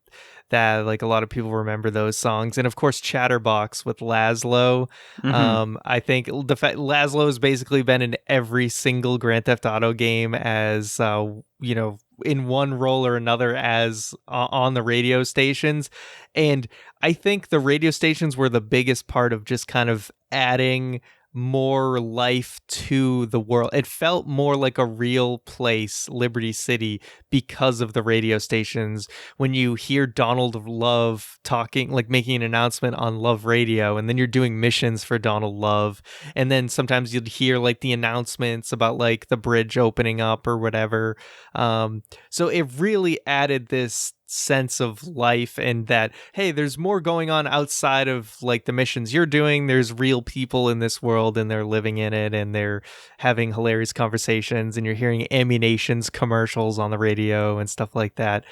that. Like, a lot of people remember those songs. And of course, Chatterbox with Laszlo. Mm-hmm. I think the fact Laszlo has basically been in every single Grand Theft Auto game as, in one role or another as on the radio stations. And I think the radio stations were the biggest part of just kind of adding more life to the world. It felt more like a real place, Liberty City, because of the radio stations. When you hear Donald Love talking, like making an announcement on Love Radio, and then you're doing missions for Donald Love, and then sometimes you'd hear like the announcements about like the bridge opening up or whatever. So it really added this sense of life, and that, hey, there's more going on outside of like the missions you're doing. There's real people in this world, and they're living in it, and they're having hilarious conversations, and you're hearing Ammunition's commercials on the radio and stuff like that.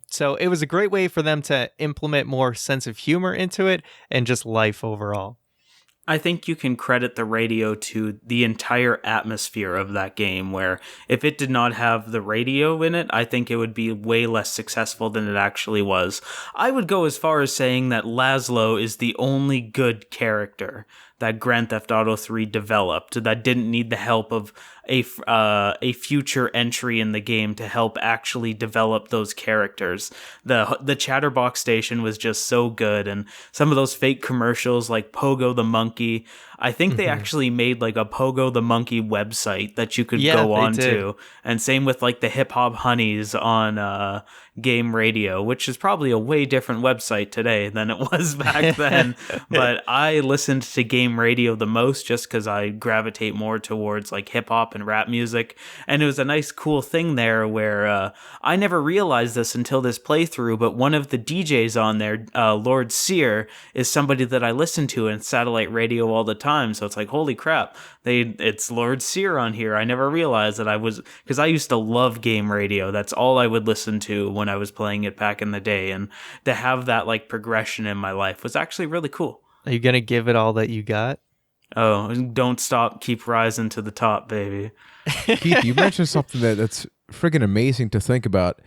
So it was a great way for them to implement more sense of humor into it and just life overall. I think you can credit the radio to the entire atmosphere of that game, where if it did not have the radio in it, I think it would be way less successful than it actually was. I would go as far as saying that Laszlo is the only good character that Grand Theft Auto 3 developed that didn't need the help of a future entry in the game to help actually develop those characters. The Chatterbox station was just so good, and some of those fake commercials like Pogo the Monkey, I think they actually made like a Pogo the Monkey website that you could go on to. And same with like the Hip Hop Honeys on Game Radio, which is probably a way different website today than it was back then. But I listened to Game game radio the most, just because I gravitate more towards like hip hop and rap music. And it was a nice, cool thing there where I never realized this until this playthrough, but one of the DJs on there, Lord Sear, is somebody that I listen to in satellite radio all the time. So it's like, holy crap, it's Lord Sear on here. I never realized that because I used to love game radio. That's all I would listen to when I was playing it back in the day. And to have that like progression in my life was actually really cool. Are you going to give it all that you got? Oh, don't stop, keep rising to the top, baby. Keith, you mentioned something that's friggin' amazing to think about.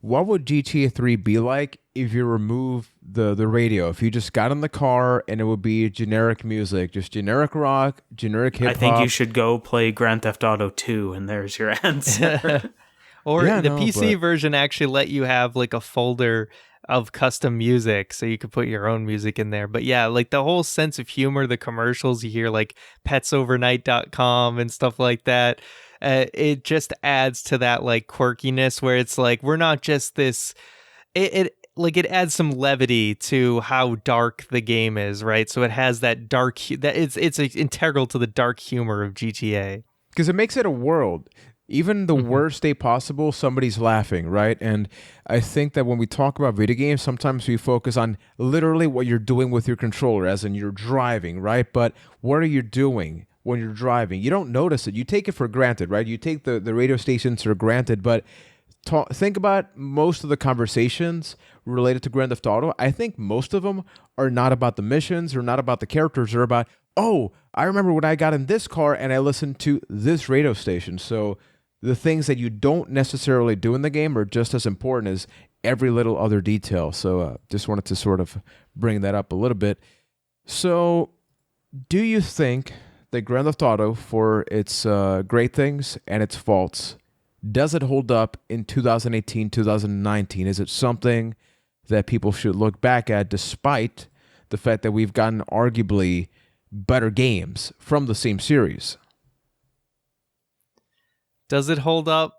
What would GTA 3 be like if you remove the radio? If you just got in the car and it would be generic music, just generic rock, generic hip hop? I think you should go play Grand Theft Auto 2, and there's your answer. Or the PC version actually let you have like a folder of custom music, so you could put your own music in there. But yeah, like the whole sense of humor, the commercials you hear, like petsovernight.com and stuff like that, it just adds to that like quirkiness where it's like we're not just this. It adds some levity to how dark the game is, right? So it has that dark that it's integral to the dark humor of GTA because it makes it a world. Even the worst day possible, somebody's laughing, right? And I think that when we talk about video games, sometimes we focus on literally what you're doing with your controller, as in you're driving, right? But what are you doing when you're driving? You don't notice it. You take it for granted, right? You take the radio stations for granted, but think about most of the conversations related to Grand Theft Auto. I think most of them are not about the missions or not about the characters. They're about, oh, I remember when I got in this car and I listened to this radio station. So the things that you don't necessarily do in the game are just as important as every little other detail. So just wanted to sort of bring that up a little bit. So do you think that Grand Theft Auto, for its great things and its faults, does it hold up in 2018, 2019? Is it something that people should look back at despite the fact that we've gotten arguably better games from the same series? Does it hold up?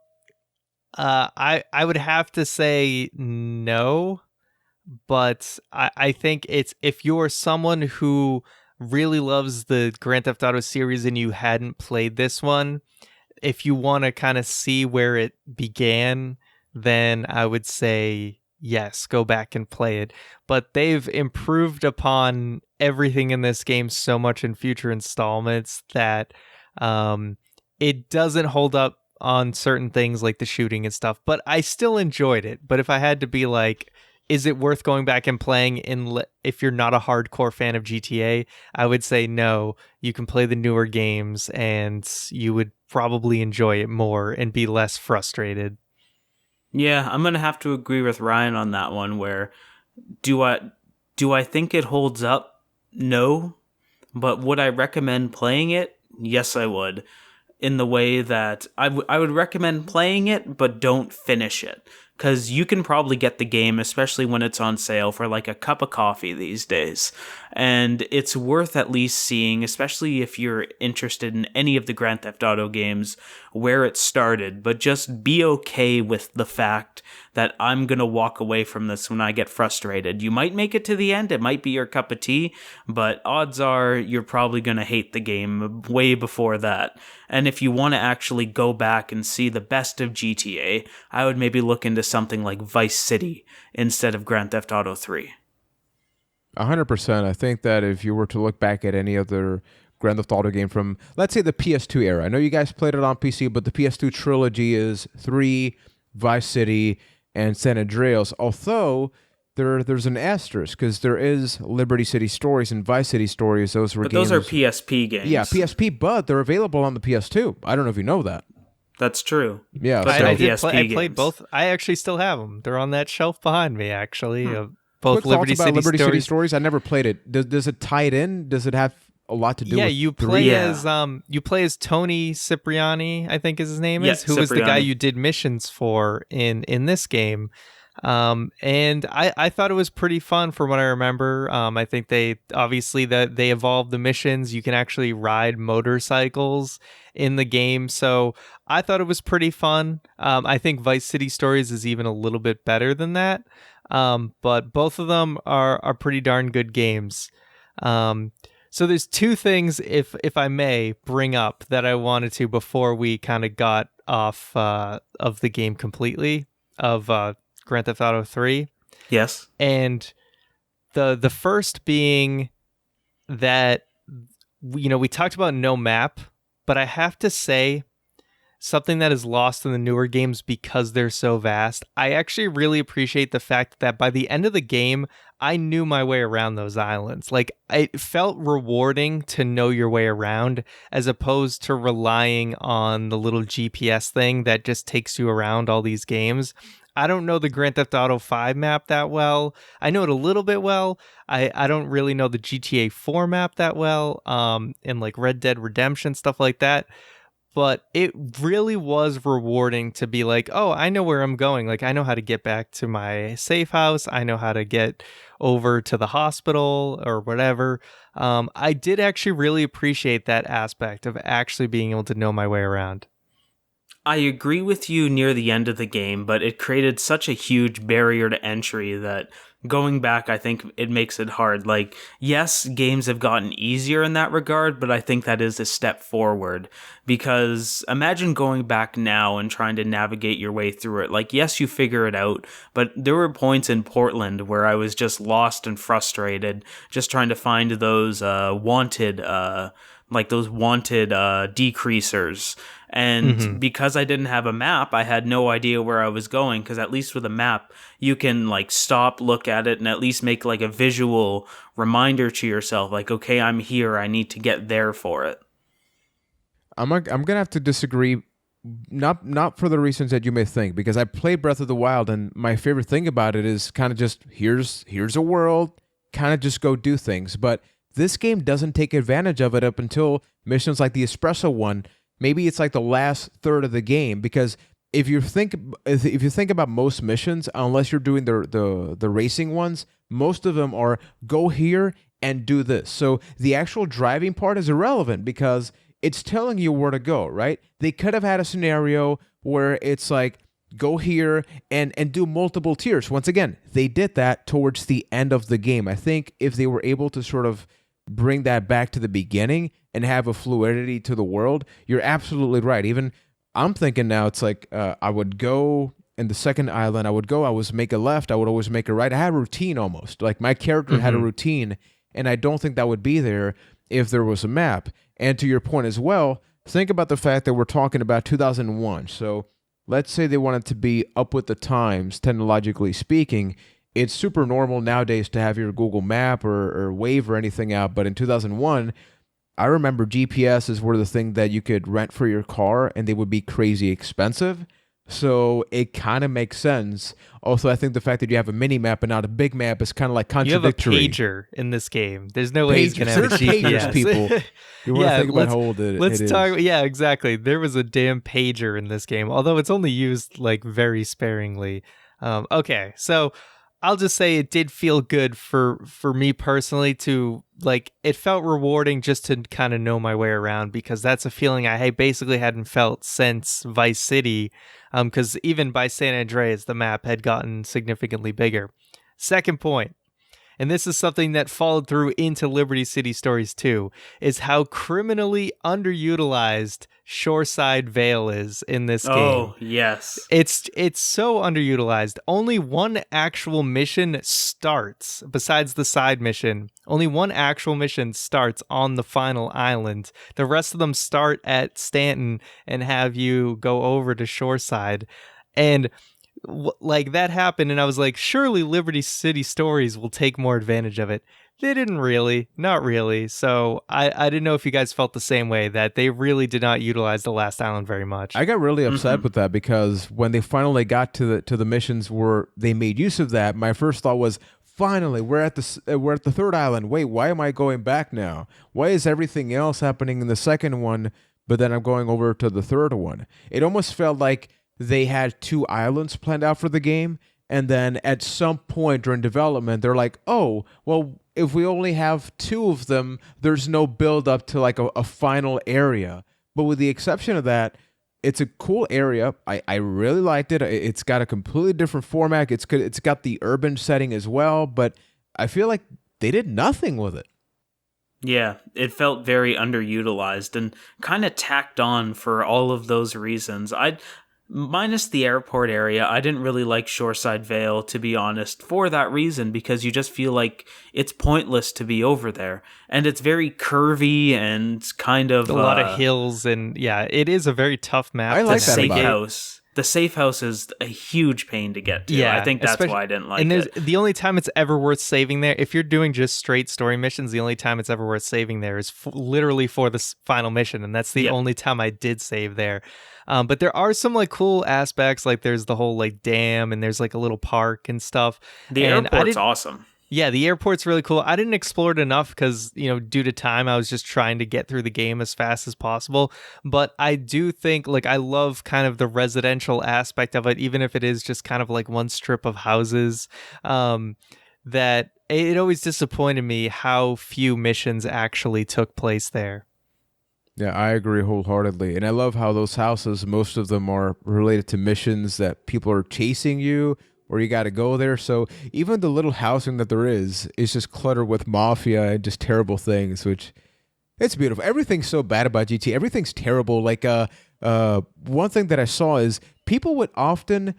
I would have to say no, but I think it's if you're someone who really loves the Grand Theft Auto series and you hadn't played this one, if you want to kind of see where it began, then I would say yes, go back and play it. But they've improved upon everything in this game so much in future installments that it doesn't hold up on certain things like the shooting and stuff, but I still enjoyed it. But if I had to be like, is it worth going back and playing if you're not a hardcore fan of GTA, I would say no. You can play the newer games and you would probably enjoy it more and be less frustrated. Yeah, I'm going to have to agree with Ryan on that one where do I think it holds up? No. But would I recommend playing it? Yes, I would. In the way that I would recommend playing it, but don't finish it. Because you can probably get the game, especially when it's on sale, for like a cup of coffee these days. And it's worth at least seeing, especially if you're interested in any of the Grand Theft Auto games, where it started. But just be okay with the fact that I'm going to walk away from this when I get frustrated. You might make it to the end, it might be your cup of tea, but odds are you're probably going to hate the game way before that. And if you want to actually go back and see the best of GTA, I would maybe look into something like Vice City instead of Grand Theft Auto 3. 100%. I think that if you were to look back at any other Grand Theft Auto game from, let's say, the PS2 era, I know you guys played it on PC, but the PS2 trilogy is 3, Vice City, and San Andreas, although there's an asterisk because there is Liberty City Stories and Vice City Stories. Those were games. Those are PSP games. Yeah, PSP, but they're available on the PS2. I don't know if you know that. That's true. Yeah, but I played both. I actually still have them. They're on that shelf behind me, actually. Both Quick Liberty thoughts about City Liberty Stories. City Stories. I never played it. Does it tie it in? Does it have a lot to do with you play as Tony Cipriani, I think is his name is, who was the guy you did missions for in this game. And I thought it was pretty fun from what I remember. I think they evolved the missions. You can actually ride motorcycles in the game. So I thought it was pretty fun. I think Vice City Stories is even a little bit better than that. But both of them are pretty darn good games. So there's two things, if I may, bring up that I wanted to before we kind of got off of the game completely of Grand Theft Auto 3. Yes. And the first being that, we talked about no map, but I have to say something that is lost in the newer games because they're so vast. I actually really appreciate the fact that by the end of the game, I knew my way around those islands. Like, it felt rewarding to know your way around as opposed to relying on the little GPS thing that just takes you around all these games. I don't know the Grand Theft Auto 5 map that well. I know it a little bit well. I don't really know the GTA 4 map that well, and like Red Dead Redemption, stuff like that. But it really was rewarding to be like, oh, I know where I'm going. Like, I know how to get back to my safe house. I know how to get over to the hospital or whatever. I did actually really appreciate that aspect of actually being able to know my way around. I agree with you near the end of the game, but it created such a huge barrier to entry that going back, I think it makes it hard. Like, yes, games have gotten easier in that regard, but I think that is a step forward, because imagine going back now and trying to navigate your way through it. Like, yes, you figure it out, but there were points in Portland where I was just lost and frustrated, just trying to find those wanted decreasers. And because I didn't have a map, I had no idea where I was going, because at least with a map, you can like stop, look at it, and at least make like a visual reminder to yourself, like, okay, I'm here, I need to get there for it. I'm gonna have to disagree, not for the reasons that you may think, because I played Breath of the Wild, and my favorite thing about it is kind of just here's a world, kind of just go do things. But this game doesn't take advantage of it up until missions like the espresso one. Maybe it's like the last third of the game, because if you think about most missions, unless you're doing the racing ones, most of them are go here and do this. So the actual driving part is irrelevant because it's telling you where to go, right? They could have had a scenario where it's like go here and do multiple tiers. Once again, they did that towards the end of the game. I think if they were able to sort of bring that back to the beginning and have a fluidity to the world, you're absolutely right. Even I'm thinking now, it's like I would go in the second island, I would always make a left, I would always make a right. I had a routine almost. Like my character had a routine, and I don't think that would be there if there was a map. And to your point as well, think about the fact that we're talking about 2001. So let's say they wanted to be up with the times, technologically speaking. It's super normal nowadays to have your Google Map or Wave or anything out, but in 2001, I remember GPSs were the thing that you could rent for your car, and they would be crazy expensive. So it kind of makes sense. Also, I think the fact that you have a mini map and not a big map is kind of like contradictory. You have a pager in this game. There's no way he's going to have a There's GPS. pagers, people. You want to think about how old it let's is. talk. Yeah, exactly. There was a damn pager in this game, although it's only used like very sparingly. Okay, so I'll just say it did feel good for me personally to, like, it felt rewarding just to kind of know my way around, because that's a feeling I basically hadn't felt since Vice City, because even by San Andreas, the map had gotten significantly bigger. Second point, and this is something that followed through into Liberty City Stories 2, is how criminally underutilized Shoreside Vale is in this game. Oh, yes. It's so underutilized. Only one actual mission starts, besides the side mission. Only one actual mission starts on the final island. The rest of them start at Stanton and have you go over to Shoreside. And like that happened, and I was like, surely Liberty City Stories will take more advantage of it. They didn't really, not really. So I didn't know if you guys felt the same way, that they really did not utilize the last island very much. I got really upset with that, because when they finally got to the missions where they made use of that, my first thought was, finally, we're at the third island. Wait, why am I going back now? Why is everything else happening in the second one, but then I'm going over to the third one? It almost felt like they had two islands planned out for the game, and then at some point during development, they're like, oh, well, if we only have two of them, there's no build up to like a final area. But with the exception of that, it's a cool area. I really liked it. It's got a completely different format. It's got the urban setting as well, but I feel like they did nothing with it. Yeah, it felt very underutilized and kind of tacked on for all of those reasons. I minus the airport area, I didn't really like Shoreside Vale, to be honest, for that reason, because you just feel like it's pointless to be over there. And it's very curvy and kind of a lot of hills, and yeah, it is a very tough map. I like to that safe about it. house. The safe house is a huge pain to get to. Yeah, I think that's why I didn't like and it. the only time it's ever worth saving there, if you're doing just straight story missions, the only time it's ever worth saving there is literally for the final mission, and that's the only time I did save there. But there are some like cool aspects, like there's the whole like dam, and there's like a little park and stuff. The airport's awesome. Yeah, the airport's really cool. I didn't explore it enough because, due to time, I was just trying to get through the game as fast as possible. But I do think, like, I love kind of the residential aspect of it, even if it is just kind of like one strip of houses. That it always disappointed me how few missions actually took place there. Yeah, I agree wholeheartedly. And I love how those houses, most of them are related to missions that people are chasing you or you got to go there. So even the little housing that there is just cluttered with mafia and just terrible things, which it's beautiful. Everything's so bad about GTA. Everything's terrible. Like one thing that I saw is people would often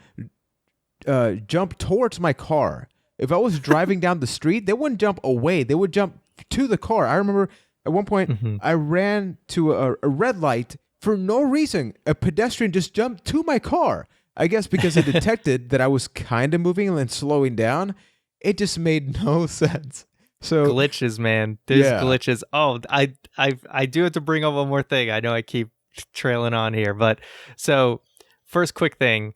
jump towards my car. If I was driving down the street, they wouldn't jump away. They would jump to the car. I remember at one point I ran to a red light for no reason. A pedestrian just jumped to my car. I guess because it detected that I was kind of moving and then slowing down. It just made no sense. So glitches, man. There's glitches. Oh, I do have to bring up one more thing. I know I keep trailing on here, but so first quick thing.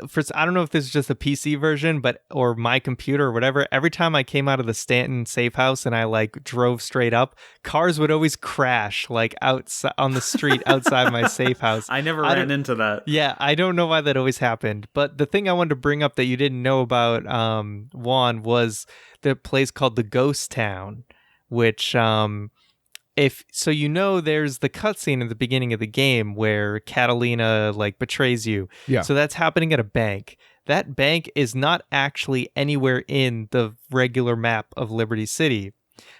First, I don't know if this is just a PC version, or my computer or whatever. Every time I came out of the Stanton safe house and I like drove straight up, cars would always crash like outside on the street outside my safe house. I never ran into that. Yeah, I don't know why that always happened. But the thing I wanted to bring up that you didn't know about, Juan, was the place called the Ghost Town, which there's the cutscene at the beginning of the game where Catalina like betrays you. Yeah. So that's happening at a bank. That bank is not actually anywhere in the regular map of Liberty City.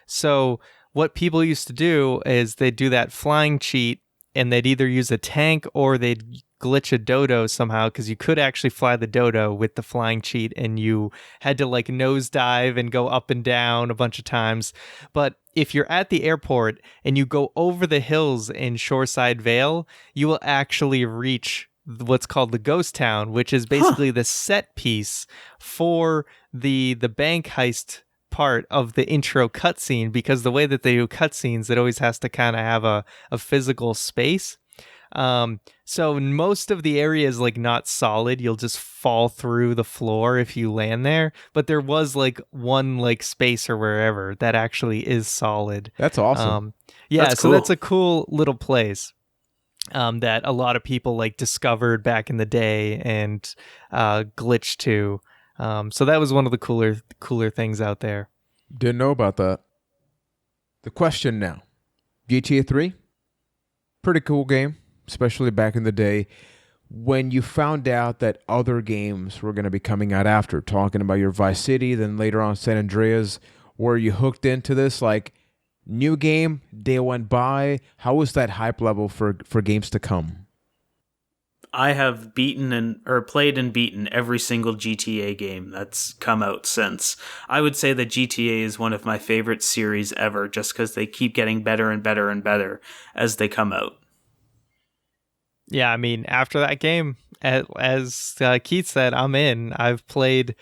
So what people used to do is they'd do that flying cheat and they'd either use a tank or they'd glitch a dodo somehow, because you could actually fly the dodo with the flying cheat and you had to like nosedive and go up and down a bunch of times. But if you're at the airport and you go over the hills in Shoreside Vale, you will actually reach what's called the Ghost Town, which is basically the set piece for the bank heist part of the intro cutscene, because the way that they do cutscenes, it always has to kind of have a physical space. So most of the area is like not solid. You'll just fall through the floor if you land there. But there was like one like space or wherever that actually is solid. That's awesome. That's cool. So that's a cool little place. That a lot of people like discovered back in the day and glitched to. So that was one of the cooler things out there. Didn't know about that. The question now, GTA 3, pretty cool game, especially back in the day. When you found out that other games were going to be coming out after, talking about your Vice City, then later on San Andreas, were you hooked into this? Like, new game, day went by. How was that hype level for games to come? I have played and beaten every single GTA game that's come out since. I would say that GTA is one of my favorite series ever, just because they keep getting better and better and better as they come out. Yeah, I mean, after that game, as Keith said, I'm in. I've played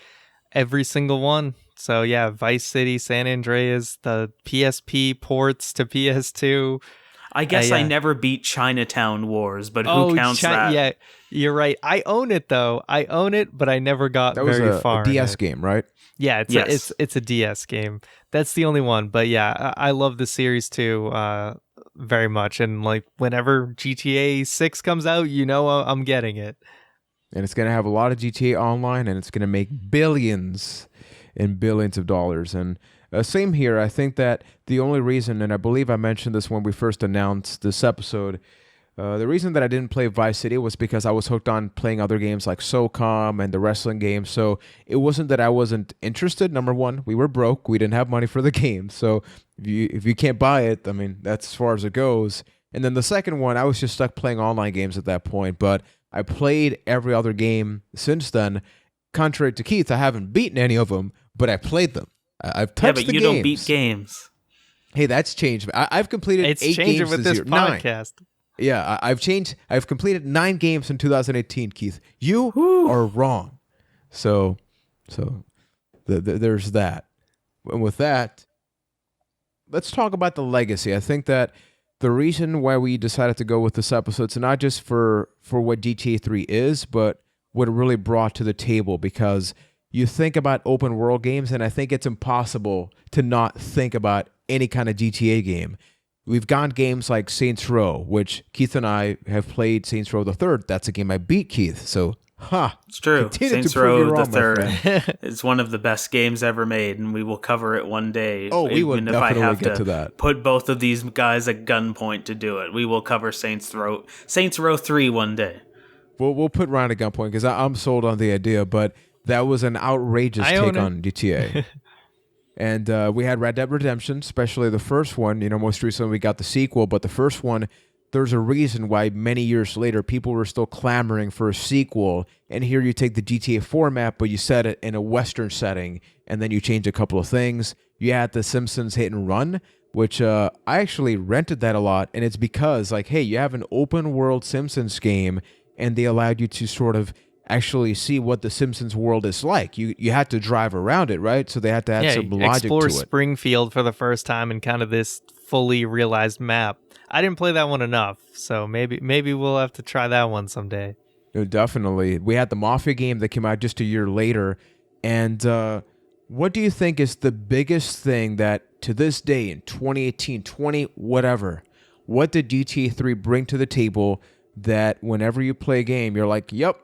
every single one. So yeah, Vice City, San Andreas, the PSP ports to PS2. I guess I never beat Chinatown Wars, but who counts that? Yeah, you're right. I own it though. I own it, but I never got very far. That was a DS game, right? Yeah, it's a DS game. That's the only one. But yeah, I love the series too, very much. And like whenever GTA 6 comes out, I'm getting it. And it's gonna have a lot of GTA Online, and it's gonna make billions and billions of dollars. And same here. I think that the only reason, and I believe I mentioned this when we first announced this episode, The reason that I didn't play Vice City was because I was hooked on playing other games like SOCOM and the wrestling games. So it wasn't that I wasn't interested. Number one, we were broke. We didn't have money for the game. So if you can't buy it, I mean, that's as far as it goes. And then the second one, I was just stuck playing online games at that point. But I played every other game since then. Contrary to Keith, I haven't beaten any of them, but I played them. I've touched the games. Yeah, but you don't beat games. Hey, that's changed. I've completed 8 games changing with this year. podcast. 9. Yeah, I've completed 9 games in 2018, Keith. You are wrong. So there's that. And with that, let's talk about the legacy. I think that the reason why we decided to go with this episode is not just for what GTA 3 is, but what it really brought to the table. Because you think about open world games, and I think it's impossible to not think about any kind of GTA game. We've got games like Saints Row, which Keith and I have played. Saints Row the Third. That's a game I beat, Keith. So, it's true. Saints Row the Third is one of the best games ever made, and we will cover it one day. Oh, we will definitely get to that. Put both of these guys at gunpoint to do it. We will cover Saints Row 3 one day. We'll put Ryan at gunpoint because I'm sold on the idea, but that was an outrageous take on GTA. And we had Red Dead Redemption, especially the first one. Most recently we got the sequel, but the first one, there's a reason why many years later people were still clamoring for a sequel. And here you take the GTA format, but you set it in a Western setting, and then you change a couple of things. You had the Simpsons Hit and Run, which I actually rented that a lot, and it's because, hey, you have an open world Simpsons game, and they allowed you to sort of actually see what the Simpsons world is like. You had to drive around it, right? So they had to add some logic to it. Explore Springfield for the first time in kind of this fully realized map. I didn't play that one enough, so maybe we'll have to try that one someday. No, definitely. We had the Mafia game that came out just a year later. And what do you think is the biggest thing that to this day in 2018, whatever, what did GTA 3 bring to the table that whenever you play a game, you're like, yep,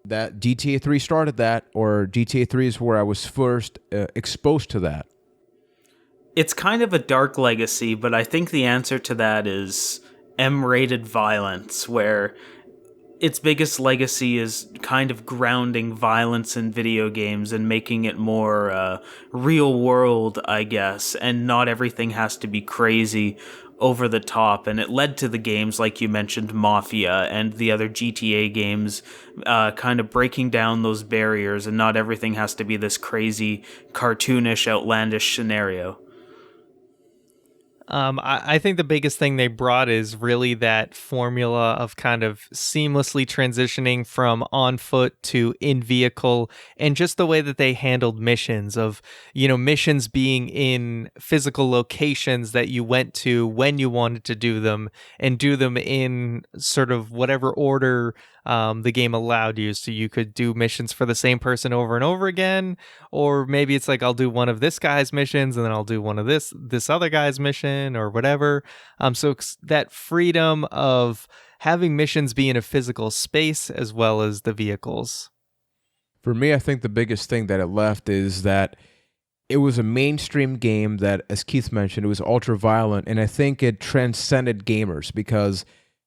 that GTA 3 started that, or GTA 3 is where I was first exposed to that? It's kind of a dark legacy, but I think the answer to that is M-rated violence, where its biggest legacy is kind of grounding violence in video games and making it more real world, I guess, and not everything has to be crazy over the top. And it led to the games like you mentioned, Mafia and the other GTA games, kind of breaking down those barriers, and not everything has to be this crazy, cartoonish, outlandish scenario. I think the biggest thing they brought is really that formula of kind of seamlessly transitioning from on foot to in vehicle, and just the way that they handled missions of, missions being in physical locations that you went to when you wanted to do them, and do them in sort of whatever order the game allowed you. So you could do missions for the same person over and over again, or maybe it's like, I'll do one of this guy's missions and then I'll do one of this other guy's mission or whatever. So that freedom of having missions be in a physical space as well as the vehicles. For me, I think the biggest thing that it left is that it was a mainstream game that, as Keith mentioned, it was ultra violent, and I think it transcended gamers because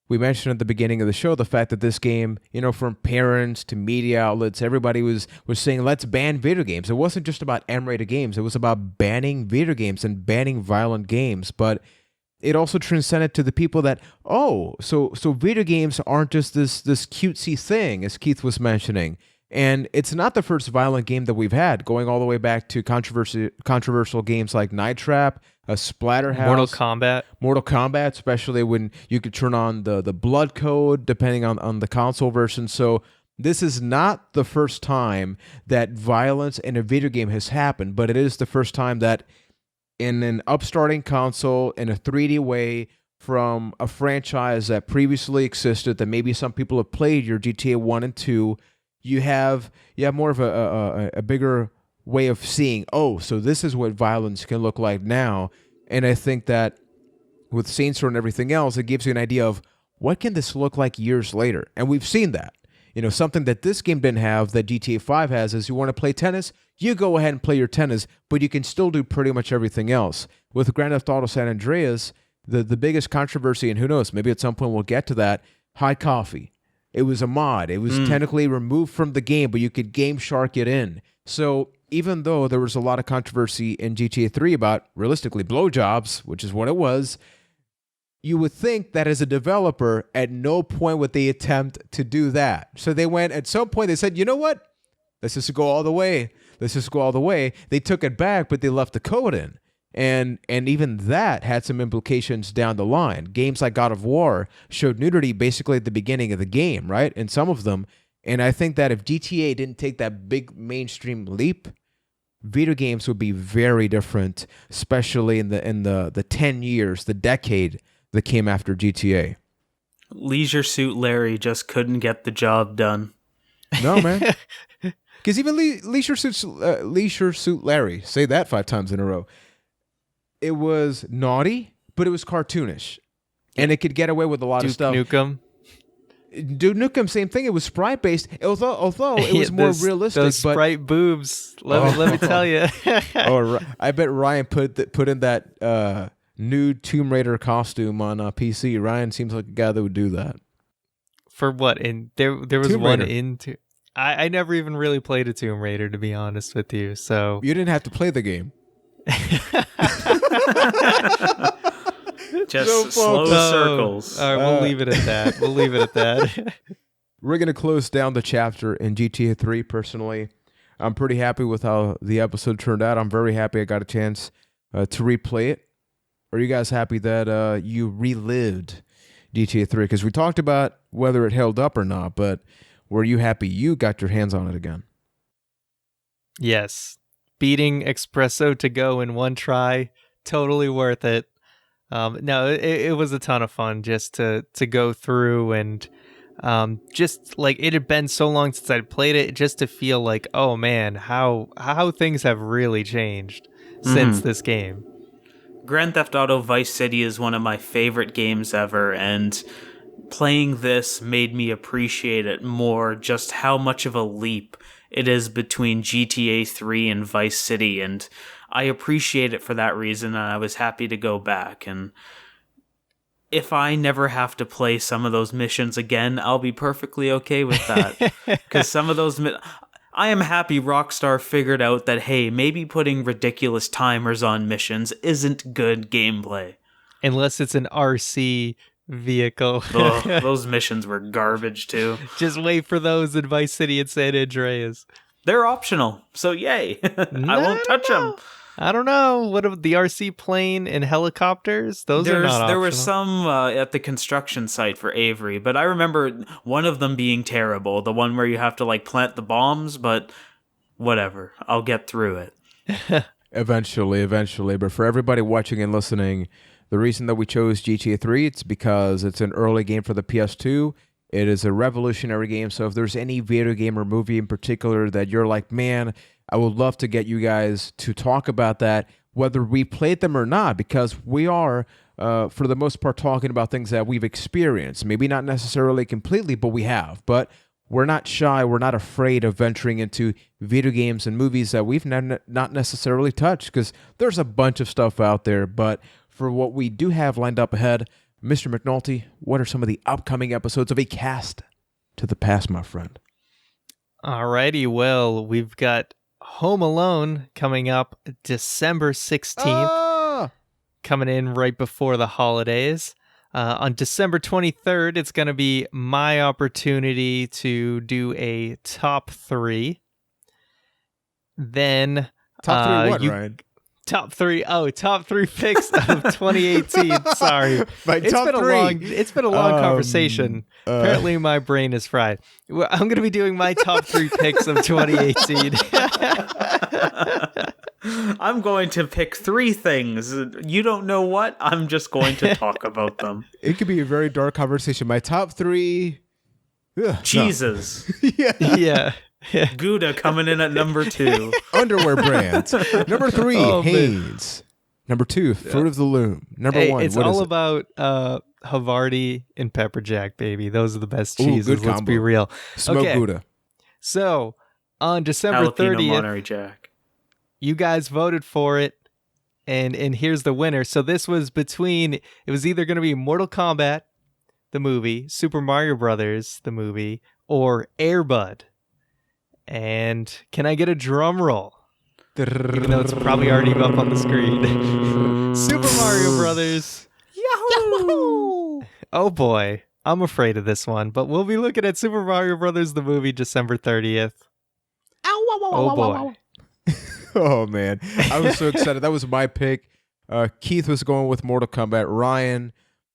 we mentioned at the beginning of the show the fact that this game, from parents to media outlets, everybody was saying, let's ban video games. It wasn't just about M-rated games. It was about banning video games and banning violent games. But it also transcended to the people that, so video games aren't just this cutesy thing, as Keith was mentioning. And it's not the first violent game that we've had, going all the way back to controversial games like Night Trap, Splatterhouse, Mortal Kombat, especially when you could turn on the blood code depending on the console version. So this is not the first time that violence in a video game has happened, but it is the first time that in an upstarting console in a 3D way from a franchise that previously existed, that maybe some people have played, your GTA 1 and 2, you have more of a bigger way of seeing, so this is what violence can look like now. And I think that with Saints Row and everything else, it gives you an idea of what can this look like years later. And we've seen that. Something that this game didn't have that GTA 5 has is you want to play tennis, you go ahead and play your tennis, but you can still do pretty much everything else. With Grand Theft Auto San Andreas, the biggest controversy, and who knows, maybe at some point we'll get to that, High Coffee. It was a mod. It was technically removed from the game, but you could Game Shark it in. So even though there was a lot of controversy in GTA 3 about, realistically, blowjobs, which is what it was, you would think that as a developer, at no point would they attempt to do that. So they went, at some point, they said, you know what? Let's just go all the way. Let's just go all the way. They took it back, but they left the code in. And even that had some implications down the line. Games like God of War showed nudity basically at the beginning of the game, right? In some of them. And I think that if GTA didn't take that big mainstream leap, video games would be very different, especially in the 10 years, the decade that came after GTA. Leisure Suit Larry just couldn't get the job done. No, man. Because even Leisure Suit Larry, say that 5 times in a row, it was naughty, but it was cartoonish. And it could get away with a lot of stuff. Duke Nukem, same thing. It was sprite-based, although it was more realistic. Those sprite boobs, let me tell you. I bet Ryan put in that nude Tomb Raider costume on PC. Ryan seems like a guy that would do that. For what? And there was Tomb one Raider. into. I never even really played a Tomb Raider, to be honest with you. So you didn't have to play the game. Just slow circles. All right, we'll leave it at that. We're going to close down the chapter in GTA 3 personally. I'm pretty happy with how the episode turned out. I'm very happy I got a chance to replay it. Are you guys happy that you relived GTA 3? Because we talked about whether it held up or not, but were you happy you got your hands on it again? Yes. Beating Espresso to go in one try, totally worth it. No, it was a ton of fun just to go through and just like it had been so long since I'd played it, just to feel like, oh man, how things have really changed since this game. Grand Theft Auto Vice City is one of my favorite games ever, and playing this made me appreciate it more, just how much of a leap it is between GTA 3 and Vice City, and I appreciate it for that reason, and I was happy to go back. And if I never have to play some of those missions again, I'll be perfectly okay with that. Because some of those... I am happy Rockstar figured out that, hey, maybe putting ridiculous timers on missions isn't good gameplay. Unless it's an RC vehicle. Ugh, those missions were garbage, too. Just wait for those in Vice City and San Andreas. They're optional, so yay. I won't touch them. I don't know. What about the RC plane and helicopters? Those are not optional. There were some at the construction site for Avery, but I remember one of them being terrible. The one where you have to like plant the bombs, but whatever. I'll get through it. Eventually. But for everybody watching and listening, the reason that we chose GTA 3, it's because it's an early game for the PS2. It is a revolutionary game. So if there's any video game or movie in particular that you're like, man, I would love to get you guys to talk about that, whether we played them or not, because we are, for the most part, talking about things that we've experienced. Maybe not necessarily completely, but we have. But we're not shy. We're not afraid of venturing into video games and movies that we've not necessarily touched, because there's a bunch of stuff out there. But for what we do have lined up ahead, Mr. McNulty, what are some of the upcoming episodes of A Cast to the Past, my friend? Alrighty, well, we've got Home Alone coming up December 16th, coming in right before the holidays. On December 23rd, it's going to be my opportunity to do a top 3. Then Top 3 what, Ryan? Top 3 picks of 2018. Sorry. It's been a long conversation. Apparently my brain is fried. I'm going to be doing my top 3 picks of 2018. I'm going to pick 3 things. You don't know what? I'm just going to talk about them. It could be a very dark conversation. My top 3... Jesus. Yeah. Gouda coming in at number 2. Underwear brand. Number 3, Hanes. Number 2, Fruit of the Loom. Number 1, it's all about Havarti and Pepper Jack, baby. Those are the best cheeses. Good Let's combo. be real. Smoke Gouda. So on December Jalapeno 30th, Monterey Jack. you guys voted for it. and here's the winner. So this was it was either going to be Mortal Kombat, the movie, Super Mario Brothers, the movie, or Air Bud. And can I get a drum roll? Even though it's probably already up on the screen. Super Mario Brothers. Yahoo! Oh boy, I'm afraid of this one, but we'll be looking at Super Mario Brothers, the movie, December 30th. Oh boy. Oh man, I was so excited. That was my pick. Keith was going with Mortal Kombat. Ryan,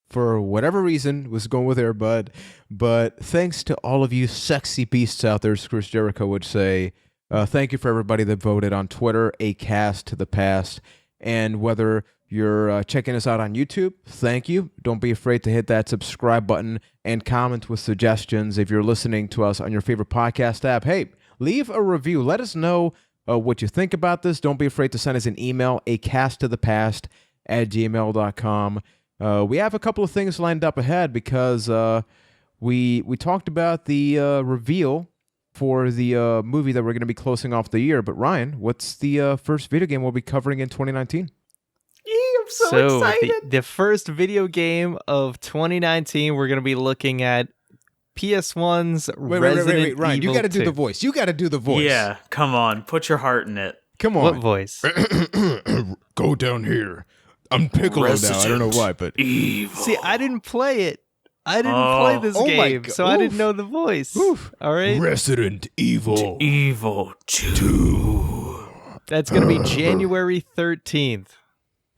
for whatever reason, was going with Air Bud. But thanks to all of you sexy beasts out there, as Chris Jericho would say, thank you for everybody that voted on Twitter, A Cast to the Past. And whether you're checking us out on YouTube, thank you. Don't be afraid to hit that subscribe button and comment with suggestions. If you're listening to us on your favorite podcast app, hey, leave a review. Let us know what you think about this. Don't be afraid to send us an email, acasttothepast@gmail.com. We have a couple of things lined up ahead because we talked about the reveal for the movie that we're going to be closing off the year. But Ryan, what's the first video game we'll be covering in 2019? I'm so excited. The first video game of 2019, we're going to be looking at PS1's Resident wait, Ryan, Evil you got to do 2. the voice. You got to do the voice. Yeah, come on. Put your heart in it. Come on. What voice? Go down here. I'm Piccolo now. I don't know why, but Evil. See, I didn't play it. I didn't play this game, so I didn't know the voice. Oof. All right. Resident Evil. Evil 2. That's going to be January 13th.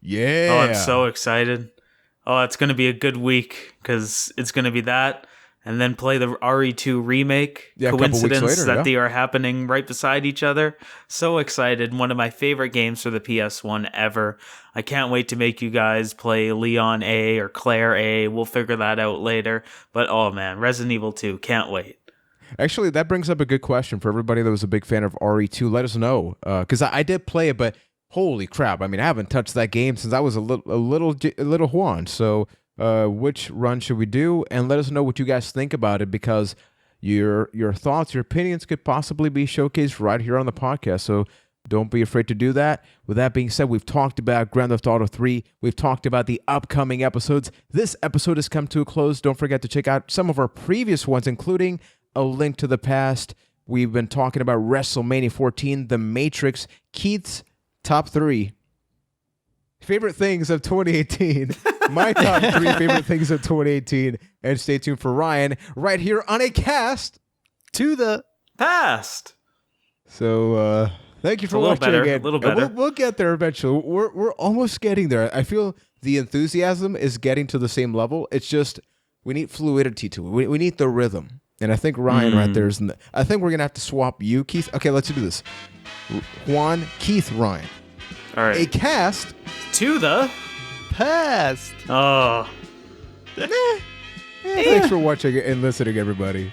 Yeah. Oh, I'm so excited. Oh, it's going to be a good week because it's going to be that and then play the RE2 remake. Yeah, a couple weeks Coincidence later, that yeah. they are happening right beside each other. So excited. One of my favorite games for the PS1 ever. I can't wait to make you guys play Leon A or Claire A. We'll figure that out later. But oh man, Resident Evil 2. Can't wait. Actually, that brings up a good question for everybody that was a big fan of RE2. Let us know, because I did play it, but holy crap! I mean, I haven't touched that game since I was a little Juan. So, which run should we do? And let us know what you guys think about it, because your thoughts, your opinions could possibly be showcased right here on the podcast. So don't be afraid to do that. With that being said, we've talked about Grand Theft Auto 3. We've talked about the upcoming episodes. This episode has come to a close. Don't forget to check out some of our previous ones, including A Link to the Past. We've been talking about WrestleMania 14, The Matrix, Keith's top 3 favorite things of 2018. My top 3 favorite things of 2018. And stay tuned for Ryan right here on A Cast To the Past. So, thank you for a little watching better, again. a little better. We'll get there eventually. We're almost getting there. I feel the enthusiasm is getting to the same level. It's just we need fluidity to it. We need the rhythm. And I think Ryan right there is I think we're going to have to swap you, Keith. Okay, let's do this. Juan, Keith, Ryan. All right. A Cast To the Past. Oh. Thanks for watching and listening, everybody.